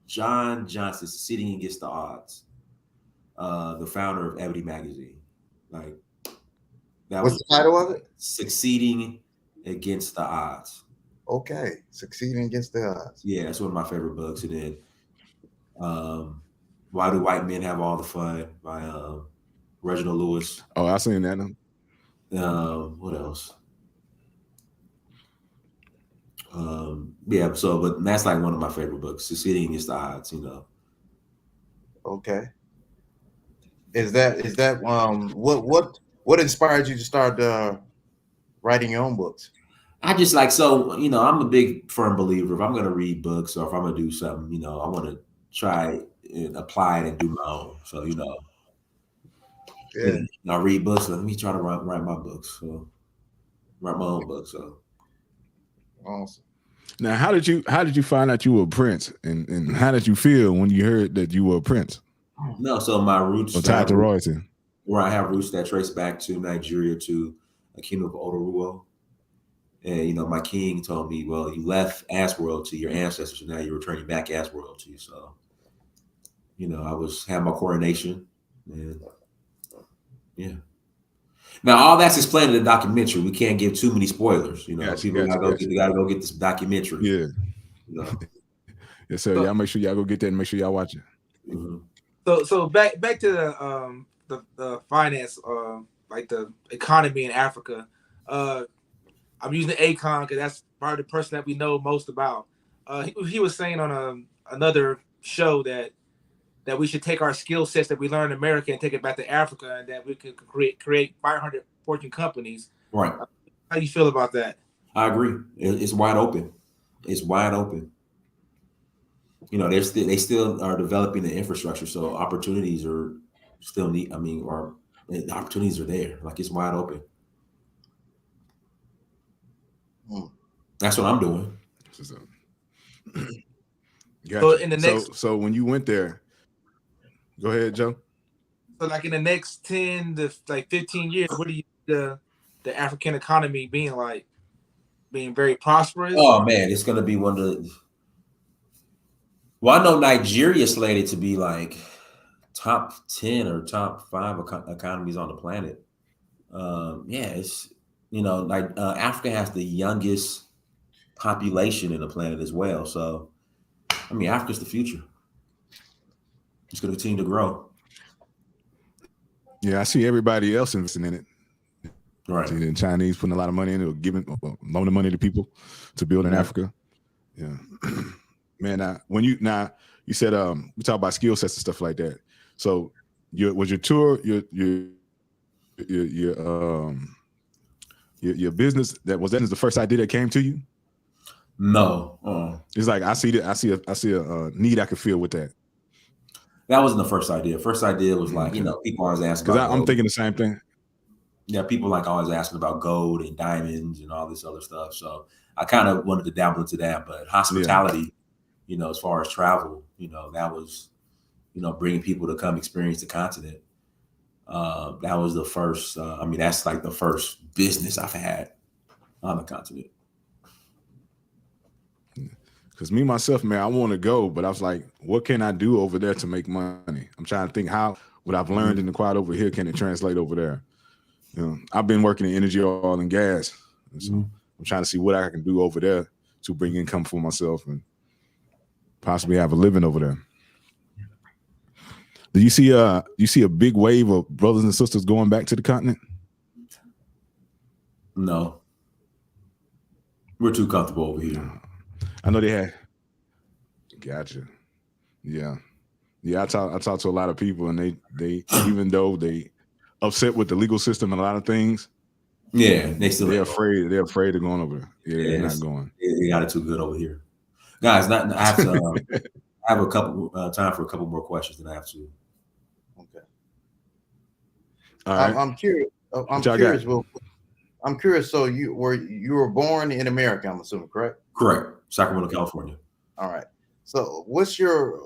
John Johnson, Sitting Against the Odds, the founder of Ebony Magazine. Like, What's the title of it? Succeeding Against the Odds. Okay, Succeeding Against the Odds. Yeah, that's one of my favorite books. And then Why Do White Men Have All the Fun by Reginald Lewis. Oh, I seen that. What else? But that's like one of my favorite books, Succeeding Against the Odds, Okay. Is that what inspired you to start writing your own books? I just like, I'm a big firm believer. If I'm going to read books or if I'm going to do something, I want to try and apply it and do my own. So, Yeah. I read books. Let me try to write my books. So, write my own books. So, Awesome. Now, how did you find out you were a Prince, and how did you feel when you heard that you were a Prince? No, so my roots or tied to royalty. Where I have roots that trace back to Nigeria, to a kingdom of Odoruo. And, my king told me, well, you left as royalty, your ancestors, and now you're returning back as royalty. So, I had my coronation, and yeah. Now, all that's explained in the documentary. We can't give too many spoilers. People gotta go get this documentary. Yeah. Yes, sir. Y'all make sure y'all go get that and make sure y'all watch it. Mm-hmm. So back to the finance, like the economy in Africa. I'm using Akon because that's probably the person that we know most about. He was saying on another show that we should take our skill sets that we learned in America and take it back to Africa, and that we could create 500 Fortune companies. Right. How do you feel about that? I agree. It's wide open. It's wide open. They still are developing the infrastructure, so opportunities are still the opportunities are there. Like, it's wide open. That's what I'm doing. Gotcha. So when you went there, go ahead, Joe. So like in the next 10 to 15 years, what do you the African economy being like? Being very prosperous? Oh man, it's gonna be one of the. Well, I know Nigeria is slated to be like top 10 or top 5 economies on the planet. It's Africa has the youngest population in the planet as well. So, Africa's the future. It's going to continue to grow. Yeah, I see everybody else investing in it. Right. See the Chinese putting a lot of money in it, or loaning money to people to build in Africa. Yeah. Man, when you said we talk about skill sets and stuff like that. So was your tour your business that the first idea that came to you? No. It's like I see a need I could feel with that. That wasn't the first idea. First idea was like, people always asking about I'm thinking the same thing. Yeah, people like always asking about gold and diamonds and all this other stuff. So I kind of wanted to dabble into that, but hospitality, as far as travel, that was, bringing people to come experience the continent. That was the first, that's like the first business I've had on the continent. Because me, myself, man, I want to go, but I was like, what can I do over there to make money? I'm trying to think how what I've learned in the quiet over here, can it translate over there? I've been working in energy, oil, and gas. And so I'm trying to see what I can do over there to bring income for myself and possibly have a living over there. Do you see a big wave of brothers and sisters going back to the continent? No. We're too comfortable over here. I know they had. Gotcha. Yeah. I talk to a lot of people, and they even though they upset with the legal system and a lot of things. Yeah, they're afraid. They're afraid of going over there. Yeah, they're not going. They got it too good over here, guys. I have to. I have a couple time for a couple more questions that I have to. Okay. All right. I'm curious. I'm curious. So you were born in America, I'm assuming, correct? Correct. Sacramento, California. All right. So what's your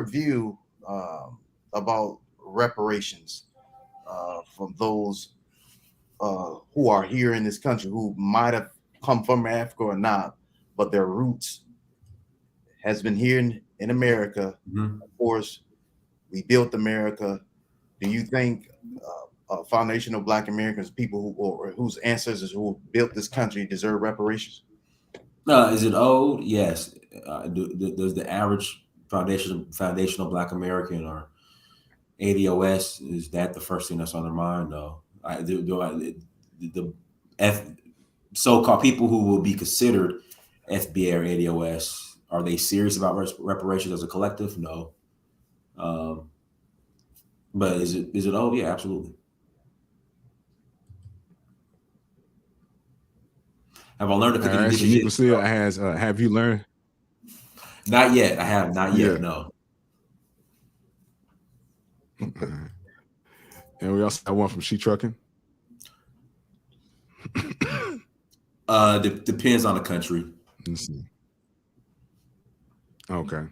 view about reparations from those who are here in this country who might have come from Africa or not, but their roots has been here in America. Of course, we built America. Do you think foundational Black Americans, people who or whose ancestors who built this country, deserve reparations? Is it owed? Yes. Does the average foundational Black American or ADOS, is that the first thing that's on their mind? No. The so-called people who will be considered FBA or ADOS, are they serious about reparations as a collective? No. But is it owed? Yeah, absolutely. Have I learned to forget this shit? Have you learned? Not yet. I have not yet. No. And we also have one from She Trucking. Depends on the country. Let's see. Okay.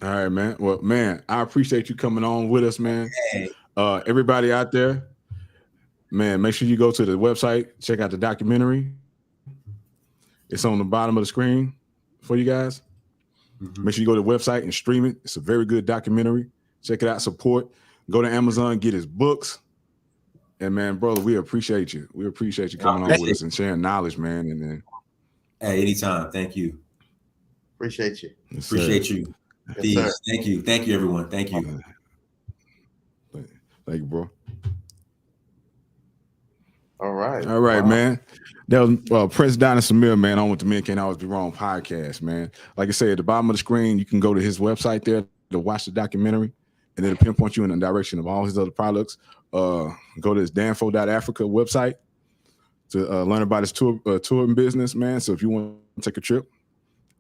All right, man. Well, man, I appreciate you coming on with us, man. Hey. Everybody out there, man, make sure you go to the website, check out the documentary. It's on the bottom of the screen for you guys. Mm-hmm. Make sure you go to the website and stream it. It's a very good documentary. Check it out, support. Go to Amazon, get his books. And man, brother, we appreciate you. We appreciate you coming on with us and sharing knowledge, man. And then, hey, anytime. Thank you. Appreciate you. Yes, appreciate you. Yes, thank you. Thank you, everyone. Thank you. Thank you, bro. All right. All right, wow, man. That was Prince Dynast Amir, man, on with the Men Can't Always Be Wrong podcast, man. Like I said, at the bottom of the screen, you can go to his website there to watch the documentary, and then pinpoint you in the direction of all his other products. Go to his danfo.africa website to learn about his touring business, man. So if you want to take a trip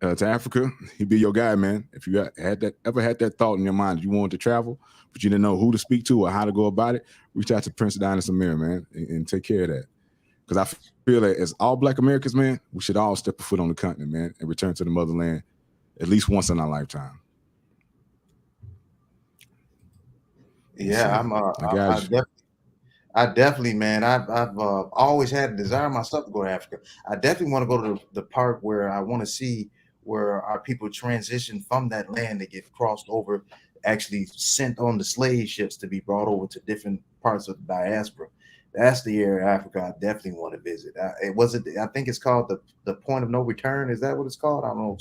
to Africa, he'd be your guy, man. If you ever had that thought in your mind, you wanted to travel, but you didn't know who to speak to or how to go about it, reach out to Prince Dynast Amir, man, and take care of that. Because I feel that as all Black Americans, man, we should all step a foot on the continent, man, and return to the motherland at least once in our lifetime. Yeah, I definitely, man. I've always had a desire myself to go to Africa. I definitely want to go to the part where I want to see where our people transition from that land to get crossed over, actually sent on the slave ships to be brought over to different parts of the diaspora. That's the area of Africa I definitely want to visit. I think it's called the point of no return. Is that what it's called? I don't know.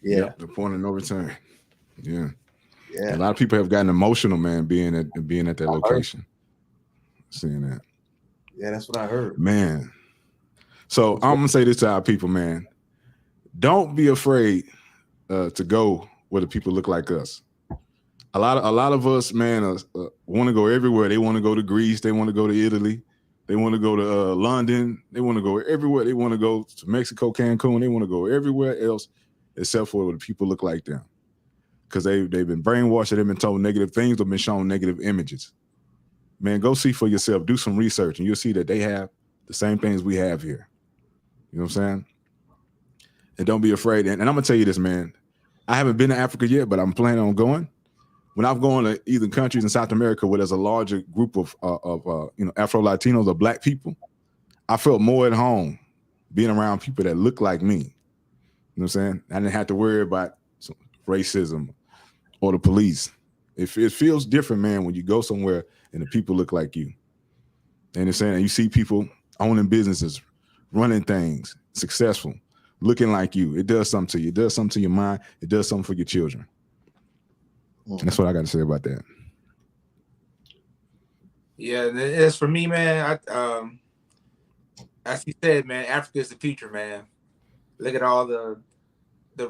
Yeah, the point of no return. Yeah. Yeah. A lot of people have gotten emotional, man, being at that location. Seeing that. Yeah, that's what I heard. Man. So I'm gonna say this to our people, man. Don't be afraid to go where the people look like us. A lot of us, man, want to go everywhere. They want to go to Greece. They want to go to Italy. They want to go to London. They want to go everywhere. They want to go to Mexico, Cancun. They want to go everywhere else except for where the people look like them. Because they've been brainwashed, they've been told negative things or been shown negative images. Man, go see for yourself. Do some research, and you'll see that they have the same things we have here. You know what I'm saying? And don't be afraid. And I'm going to tell you this, man. I haven't been to Africa yet, but I'm planning on going. When I've gone to either countries in South America where there's a larger group of Afro-Latinos or Black people, I felt more at home being around people that look like me. You know what I'm saying? I didn't have to worry about racism or the police. It feels different, man, when you go somewhere and the people look like you. And it's saying you see people owning businesses, running things, successful, looking like you. It does something to you. It does something to your mind. It does something for your children. And that's what I got to say about that. Yeah, as for me, man, as you said, man, Africa is the future, man. Look at all the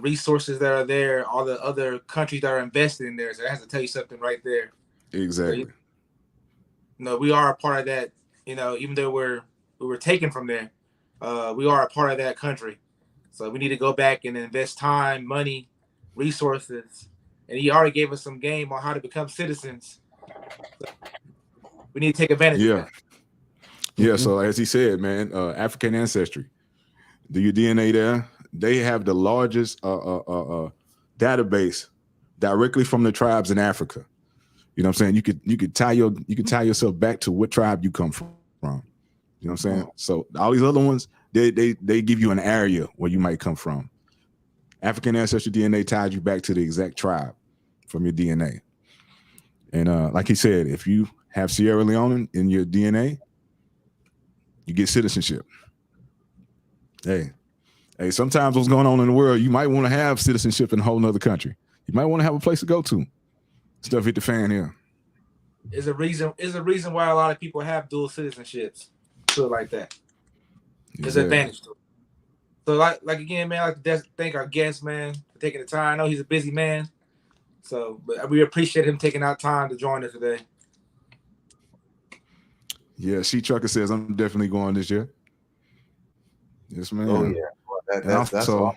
resources that are there, all the other countries that are invested in there. So that has to tell you something right there. Exactly. So, we are a part of that, even though we were taken from there, we are a part of that country. So we need to go back and invest time, money, resources. And he already gave us some game on how to become citizens. So we need to take advantage of that. Yeah, so as he said, man, African ancestry. Do your DNA there? They have the largest database directly from the tribes in Africa. You know what I'm saying? You could tie yourself back to what tribe you come from. You know what I'm saying? So all these other ones, they give you an area where you might come from. African ancestry DNA ties you back to the exact tribe from your DNA. And like he said, if you have Sierra Leone in your DNA, you get citizenship. Hey, sometimes what's going on in the world, you might want to have citizenship in a whole nother country. You might want to have a place to go to. Stuff hit the fan here. Is a reason why a lot of people have dual citizenships. So like that. There's an advantage to it. So like again, man, I'd like to thank our guest, man, for taking the time. I know he's a busy man. So, but we appreciate him taking out time to join us today. Yeah, She Trucker says I'm definitely going this year. Yes, man. Oh yeah, well, that's so.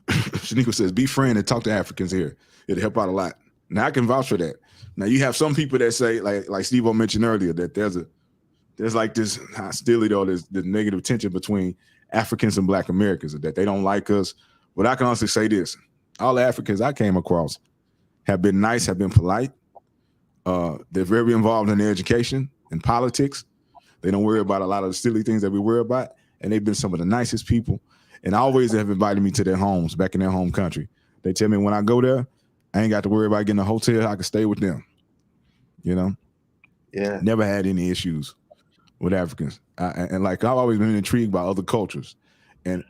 Shaniqua says, "Be friend and talk to Africans here. It'll help out a lot." Now I can vouch for that. Now you have some people that say, like Steve-O mentioned earlier, that there's like this hostility or this negative tension between Africans and Black Americans, that they don't like us. But I can honestly say this: all the Africans I came across have been nice, have been polite. They're very involved in their education and politics. They don't worry about a lot of the silly things that we worry about, and they've been some of the nicest people. And always have invited me to their homes back in their home country. They tell me when I go there, I ain't got to worry about getting a hotel. I can stay with them. You know? Yeah. Never had any issues with Africans. And like I've always been intrigued by other cultures. And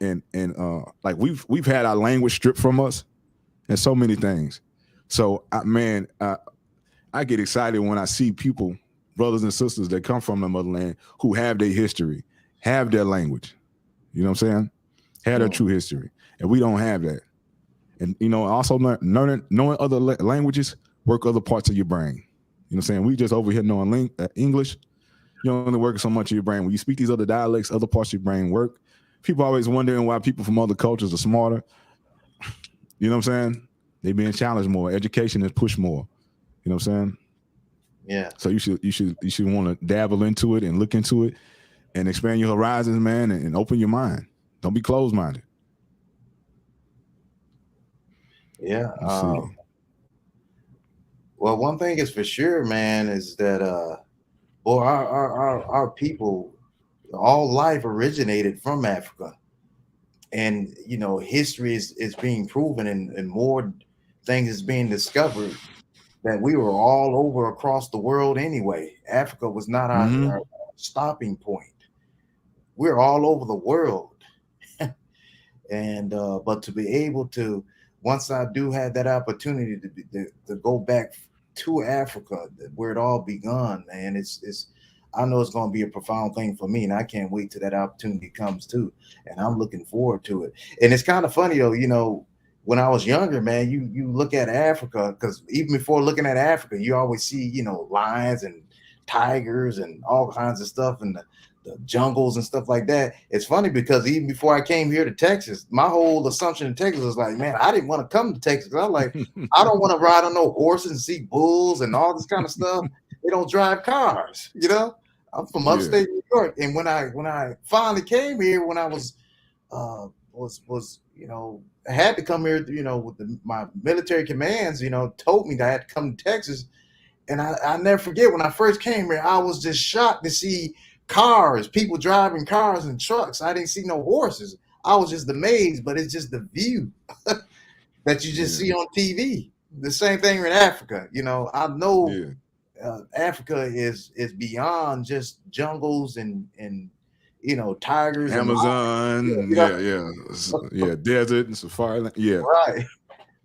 like we've had our language stripped from us and so many things. So I get excited when I see people, brothers and sisters that come from the motherland who have their history, have their language. You know what I'm saying? Had a true history, and we don't have that. And also knowing other languages work other parts of your brain. You know what I'm saying? We just over here knowing English. You only work so much of your brain. When you speak these other dialects, other parts of your brain work. People always wondering why people from other cultures are smarter. You know what I'm saying? They being challenged more. Education is pushed more. You know what I'm saying? Yeah. So you should want to dabble into it and look into it and expand your horizons, man, and open your mind. Don't be closed-minded. Yeah. Well, one thing is for sure, man, is that our people, all life originated from Africa, and history is being proven, and more things is being discovered that we were all over across the world anyway. Africa was not our stopping point. We're all over the world. And but to be able to, once I do have that opportunity to go back to Africa, where it all begun, man, it's I know it's going to be a profound thing for me, and I can't wait till that opportunity comes too. And I'm looking forward to it. And it's kind of funny though, when I was younger, man, you look at Africa, because even before looking at Africa, you always see lions and tigers and all kinds of stuff and the jungles and stuff like that. It's funny because even before I came here to Texas, my whole assumption in Texas was like, man, I didn't want to come to Texas. I was like, I don't want to ride on no horses and see bulls and all this kind of stuff. They don't drive cars, I'm from upstate New York. And when I finally came here, when I was I had to come here, with my military commands, told me that I had to come to Texas. And I never forget when I first came here, I was just shocked to see cars, people driving cars and trucks. I didn't see no horses. I was just amazed, but it's just the view that you just see on TV. The same thing in Africa. I know Africa is beyond just jungles and tigers, Amazon, desert and safari land. Yeah, right.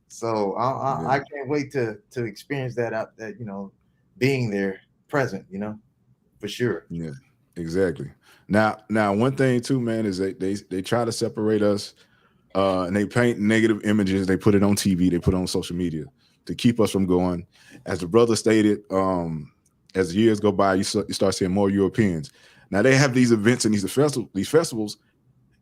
So I can't wait to experience that being there present, for sure. Yeah. Exactly. Now, one thing too, man, is they try to separate us, and they paint negative images. They put it on TV. They put it on social media to keep us from going. As the brother stated, as years go by, you start seeing more Europeans. Now they have these events and these festivals,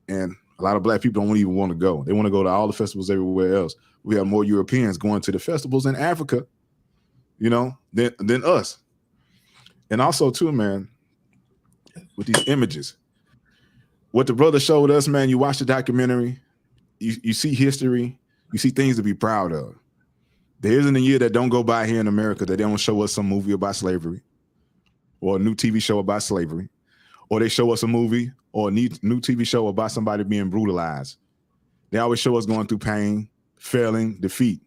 and a lot of Black people don't even want to go. They want to go to all the festivals everywhere else. We have more Europeans going to the festivals in Africa, than us. And also too, man, with these images, what the brother showed us, man, you watch the documentary, you see history, you see things to be proud of. There isn't a year that don't go by here in America that they don't show us some movie about slavery or a new TV show about slavery, or they show us a movie or a new TV show about somebody being brutalized. They always show us going through pain. failing, defeat.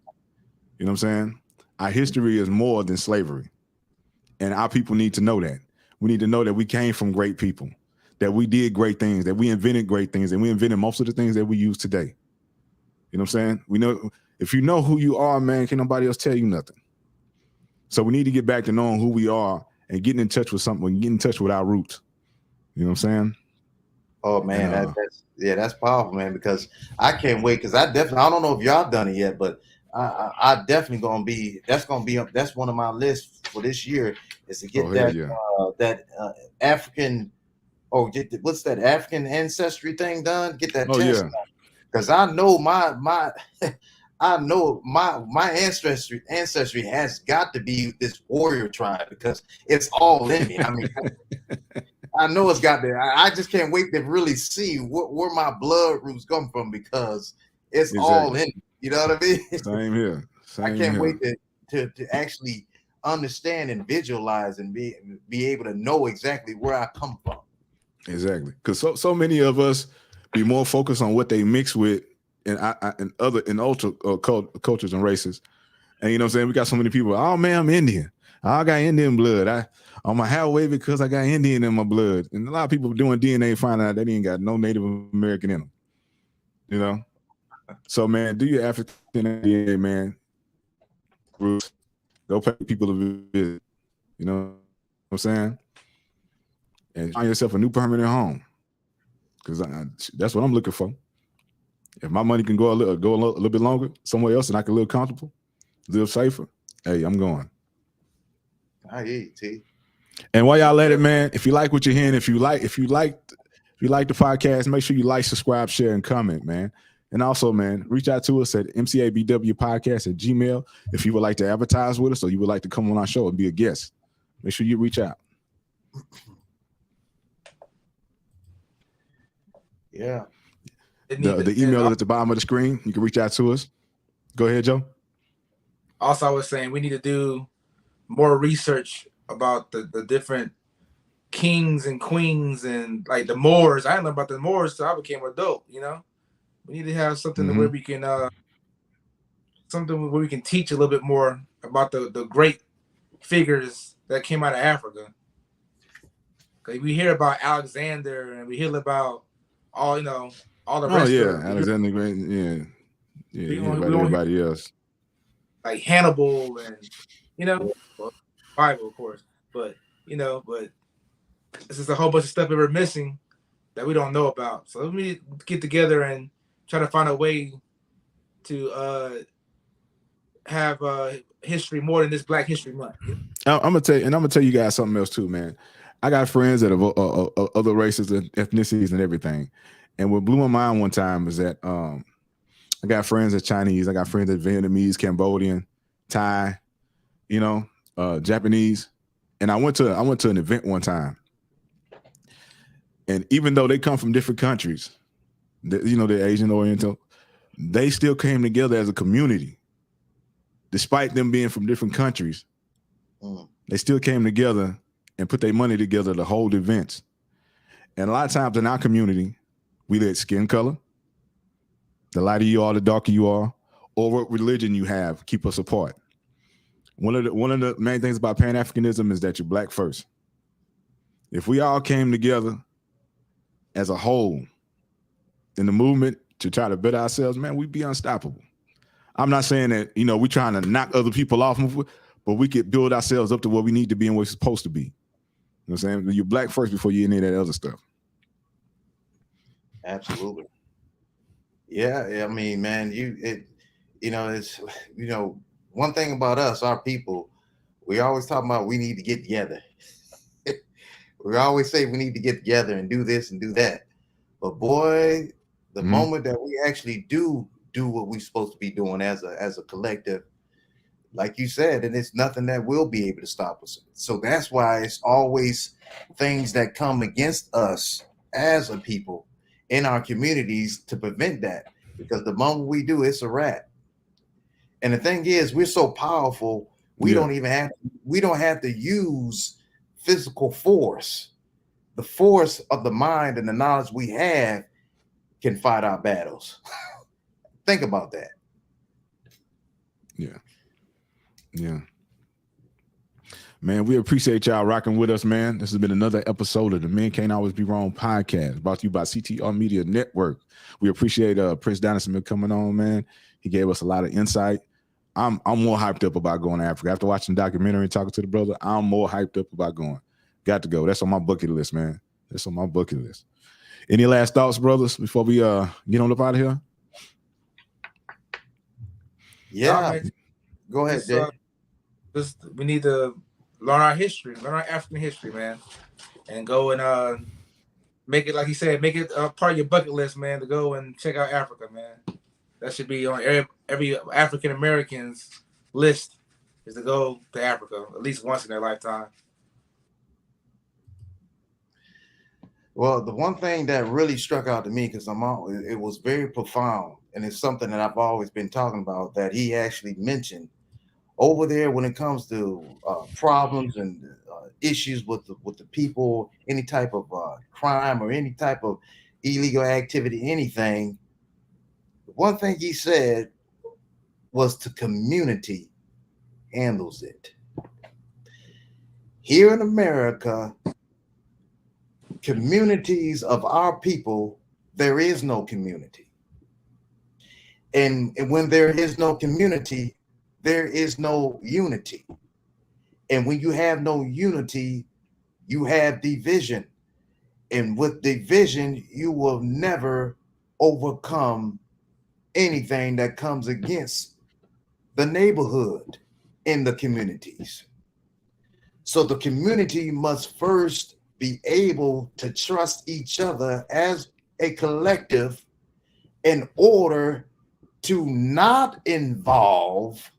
You know what I'm saying? Our history is more than slavery. And our people need to know that. We need to know that we came from great people, that we did great things, that we invented great things, and we invented most of the things that we use today. You know what I'm saying? We know if you know who you are, man, can't nobody else tell you nothing. So we need to get back to knowing who we are and getting in touch with something, getting in touch with our roots. You know what I'm saying? Oh man, that's powerful, man. Because I can't wait. Because I don't know if y'all done it yet, but I definitely gonna be. That's one of my lists for this year is to get that African. Oh, what's that African ancestry thing done? Get that test done. Because I know my ancestry has got to be this warrior tribe because it's all in me. I mean, I know it's got there. I just can't wait to really see where my blood roots come from because it's all in me. You know what I mean? Same here. I can't wait to actually understand and visualize and be able to know exactly where I come from. Exactly, because so many of us be more focused on what they mix with and ultra cultures and races, and you know what I'm saying. We got so many people. Oh man, I'm Indian. I got Indian blood. I'm a halfway because I got Indian in my blood, and a lot of people doing DNA finding out they ain't got no Native American in them. You know, so man, do your African DNA, man. Go pay people to visit. You know what I'm saying? And find yourself a new permanent home, because that's what I'm looking for. If my money can go a little bit longer somewhere else, and I can live comfortable, live safer, hey, I'm going. I hear you, T. And while y'all at it, man, if you like what you're hearing, if you like the podcast, make sure you like, subscribe, share, and comment, man. And also, man, reach out to us at MCABW Podcast at Gmail if you would like to advertise with us or you would like to come on our show and be a guest. Make sure you reach out. Yeah. The email is at the bottom of the screen. You can reach out to us. Go ahead, Joe. Also, I was saying we need to do more research about the different kings and queens and like the Moors. I didn't know about the Moors till I became an adult, you know? We need to have something where we can teach a little bit more about the great figures that came out of Africa. Because we hear about Alexander and we hear about all the rest of Alexander Great, everybody else. Like Hannibal and Bible, of course. But this is a whole bunch of stuff that we're missing that we don't know about. So let me get together and try to find a way to have history more than this Black History Month. I'm gonna tell you guys something else too, man. I got friends that are other races and ethnicities and everything. And what blew my mind one time is that I got friends that Chinese, I got friends that Vietnamese, Cambodian, Thai, Japanese. And I went to an event one time. And even though they come from different countries, they're Asian, Oriental, they still came together as a community. Despite them being from different countries, they still came together and put their money together to hold events. And a lot of times in our community, we let skin color, the lighter you are, the darker you are, or what religion you have keep us apart. One of the main things about Pan-Africanism is that you're Black first. If we all came together as a whole in the movement to try to better ourselves, man, we'd be unstoppable. I'm not saying that, we're trying to knock other people off, but we could build ourselves up to where we need to be and where we're supposed to be. You know what I'm saying? You're Black first before you any of that other stuff. Absolutely. Yeah, I mean, man, one thing about us, our people, we always talk about we need to get together. We always say we need to get together and do this and do that. But boy, the moment that we actually do what we're supposed to be doing as a collective, like you said, and it's nothing that will be able to stop us. So that's why it's always things that come against us as a people in our communities to prevent that. Because the moment we do, it's a wrap. And the thing is, we're so powerful, we don't have to use physical force. The force of the mind and the knowledge we have can fight our battles. Think about that. Yeah. Man, we appreciate y'all rocking with us, man. This has been another episode of the Men Can't Always Be Wrong podcast, brought to you by CTR Media Network. We appreciate Prince Dynast Amir coming on, man. He gave us a lot of insight. I'm more hyped up about going to Africa. After watching the documentary and talking to the brother, I'm more hyped up about going. Got to go. That's on my bucket list, man. That's on my bucket list. Any last thoughts, brothers, before we get on up out of here? Yeah. Go ahead, Jay. We need to learn our history, learn our African history, man, and go and make it, like he said, make it part of your bucket list, man, to go and check out Africa, man. That should be on every African American's list, is to go to Africa at least once in their lifetime. Well, the one thing that really struck out to me, because it was very profound, and it's something that I've always been talking about, that he actually mentioned over there when it comes to problems and issues with the people, any type of crime or any type of illegal activity, anything. One thing he said was the community handles it. Here in America, communities of our people, there is no community. And when there is no community, there is no unity. And when you have no unity, you have division. And with division, you will never overcome anything that comes against the neighborhood in the communities. So the community must first be able to trust each other as a collective in order to not involve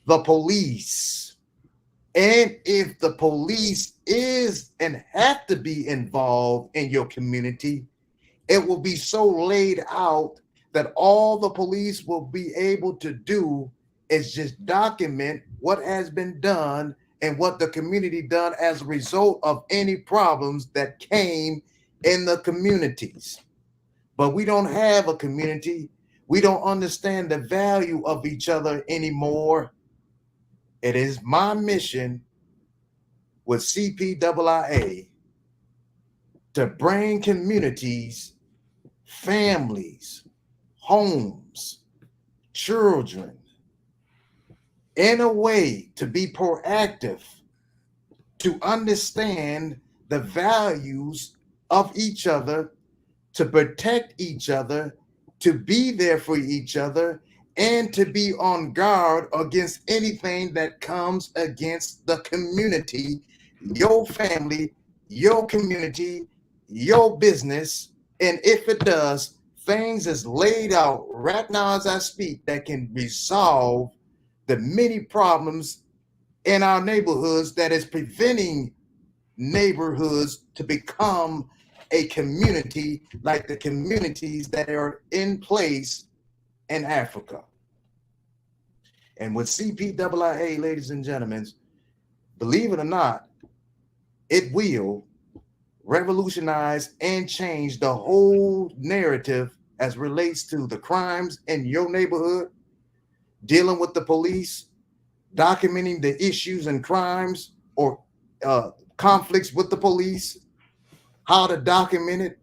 the police. And if the police is and have to be involved in your community, it will be so laid out that all the police will be able to do is just document what has been done and what the community done as a result of any problems that came in the communities. But we don't have a community. We don't understand the value of each other anymore. It is my mission with CPAA to bring communities, families, homes, children, in a way to be proactive, to understand the values of each other, to protect each other, to be there for each other, and to be on guard against anything that comes against the community, your family, your community, your business. And if it does, things is laid out right now as I speak that can resolve the many problems in our neighborhoods that is preventing neighborhoods to become a community like the communities that are in place in Africa. And with CPAA, ladies and gentlemen, believe it or not, it will revolutionize and change the whole narrative as relates to the crimes in your neighborhood, dealing with the police, documenting the issues and crimes or conflicts with the police, how to document it,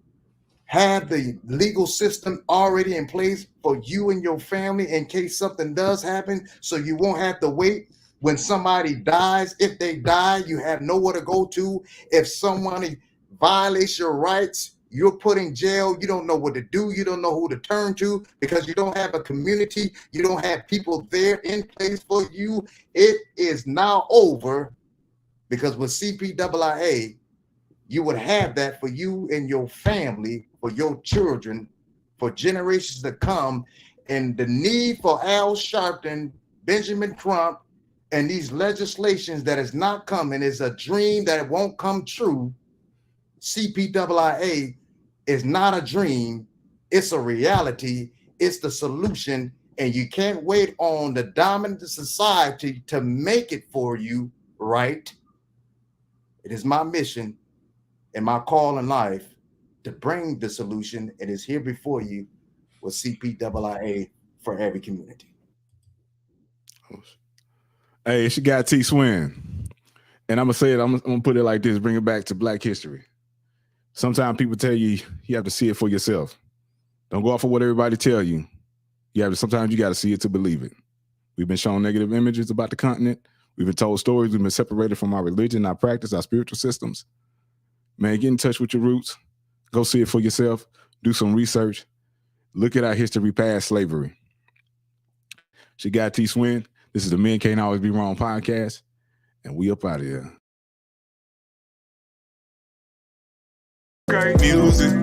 have the legal system already in place for you and your family in case something does happen, so you won't have to wait when somebody dies. If they die, you have nowhere to go to. If someone violates your rights, you're put in jail. You don't know what to do. You don't know who to turn to because you don't have a community. You don't have people there in place for you. It is now over, because with CPAA, you would have that for you and your family, for your children, for generations to come. And the need for Al Sharpton, Benjamin Crump, and these legislations that is not coming is a dream that won't come true. CPAA is not a dream. It's a reality. It's the solution. And you can't wait on the dominant society to make it for you, right? It is my mission and my call in life to bring the solution. It is here before you with CPAA for every community. Hey, it's your guy T Swin. And I'm going to say it, I'm going to put it like this, bring it back to Black history. Sometimes people tell you, you have to see it for yourself. Don't go off of what everybody tell you. Sometimes you got to see it to believe it. We've been shown negative images about the continent. We've been told stories. We've been separated from our religion, our practice, our spiritual systems. Man, get in touch with your roots. Go see it for yourself. Do some research. Look at our history past slavery. It's your guy T Swin. This is the Men Can't Always Be Wrong podcast. And we up out of here. Music,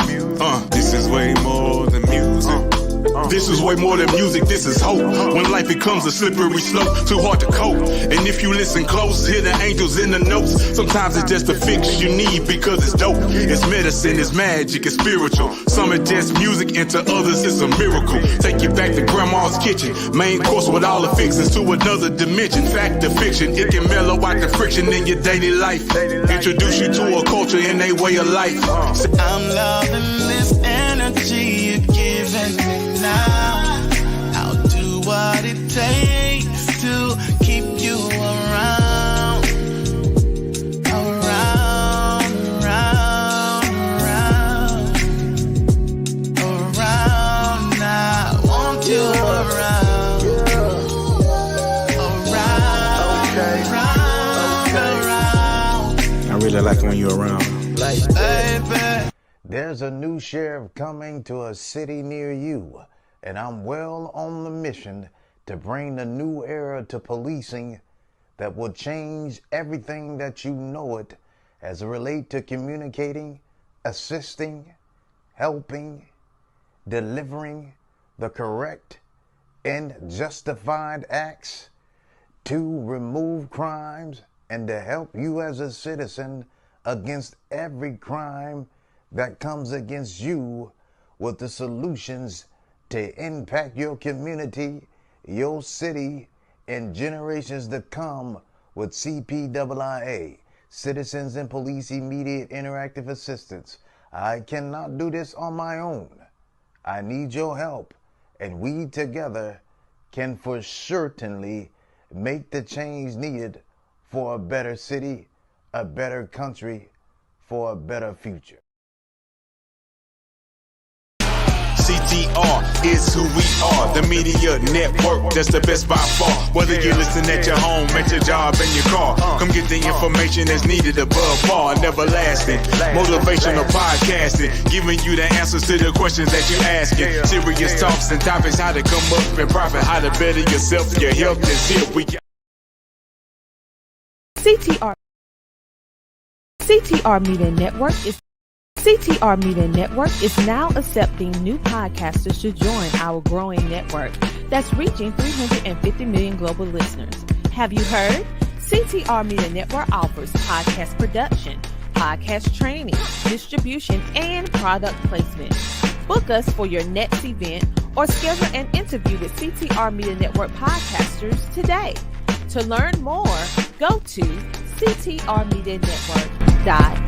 this is way more than music. This is way more than music, this is hope. When life becomes a slippery slope, too hard to cope. And if you listen close, hear the angels in the notes. Sometimes it's just a fix you need because it's dope. It's medicine, it's magic, it's spiritual. Some are just music, and to others it's a miracle. Take you back to grandma's kitchen, main course with all the fixings to another dimension. Fact or fiction, it can mellow out the friction in your daily life. Introduce you to a culture and a way of life. I'm loving this energy you're giving me now. I'll do what it takes to keep you around. I want you around. I really like when you're around. Baby. There's a new sheriff coming to a city near you, and I'm well on the mission to bring the new era to policing that will change everything that you know it as it relates to communicating, assisting, helping, delivering the correct and justified acts to remove crimes and to help you as a citizen against every crime that comes against you with the solutions to impact your community, your city, and generations to come with CPIIA, Citizens and Police Immediate Interactive Assistance. I cannot do this on my own. I need your help, and we together can for certainly make the change needed for a better city, a better country, for a better future. CTR is who we are, the media network, that's the best by far. Whether you listen at your home, at your job, in your car, come get the information that's needed above all. Never lasting, motivational podcasting, giving you the answers to the questions that you're asking. Serious talks and topics, how to come up and profit, how to better yourself, your health is here. We got CTR Media Network is now accepting new podcasters to join our growing network that's reaching 350 million global listeners. Have you heard? CTR Media Network offers podcast production, podcast training, distribution, and product placement. Book us for your next event or schedule an interview with CTR Media Network podcasters today. To learn more, go to ctrmedianetwork.com.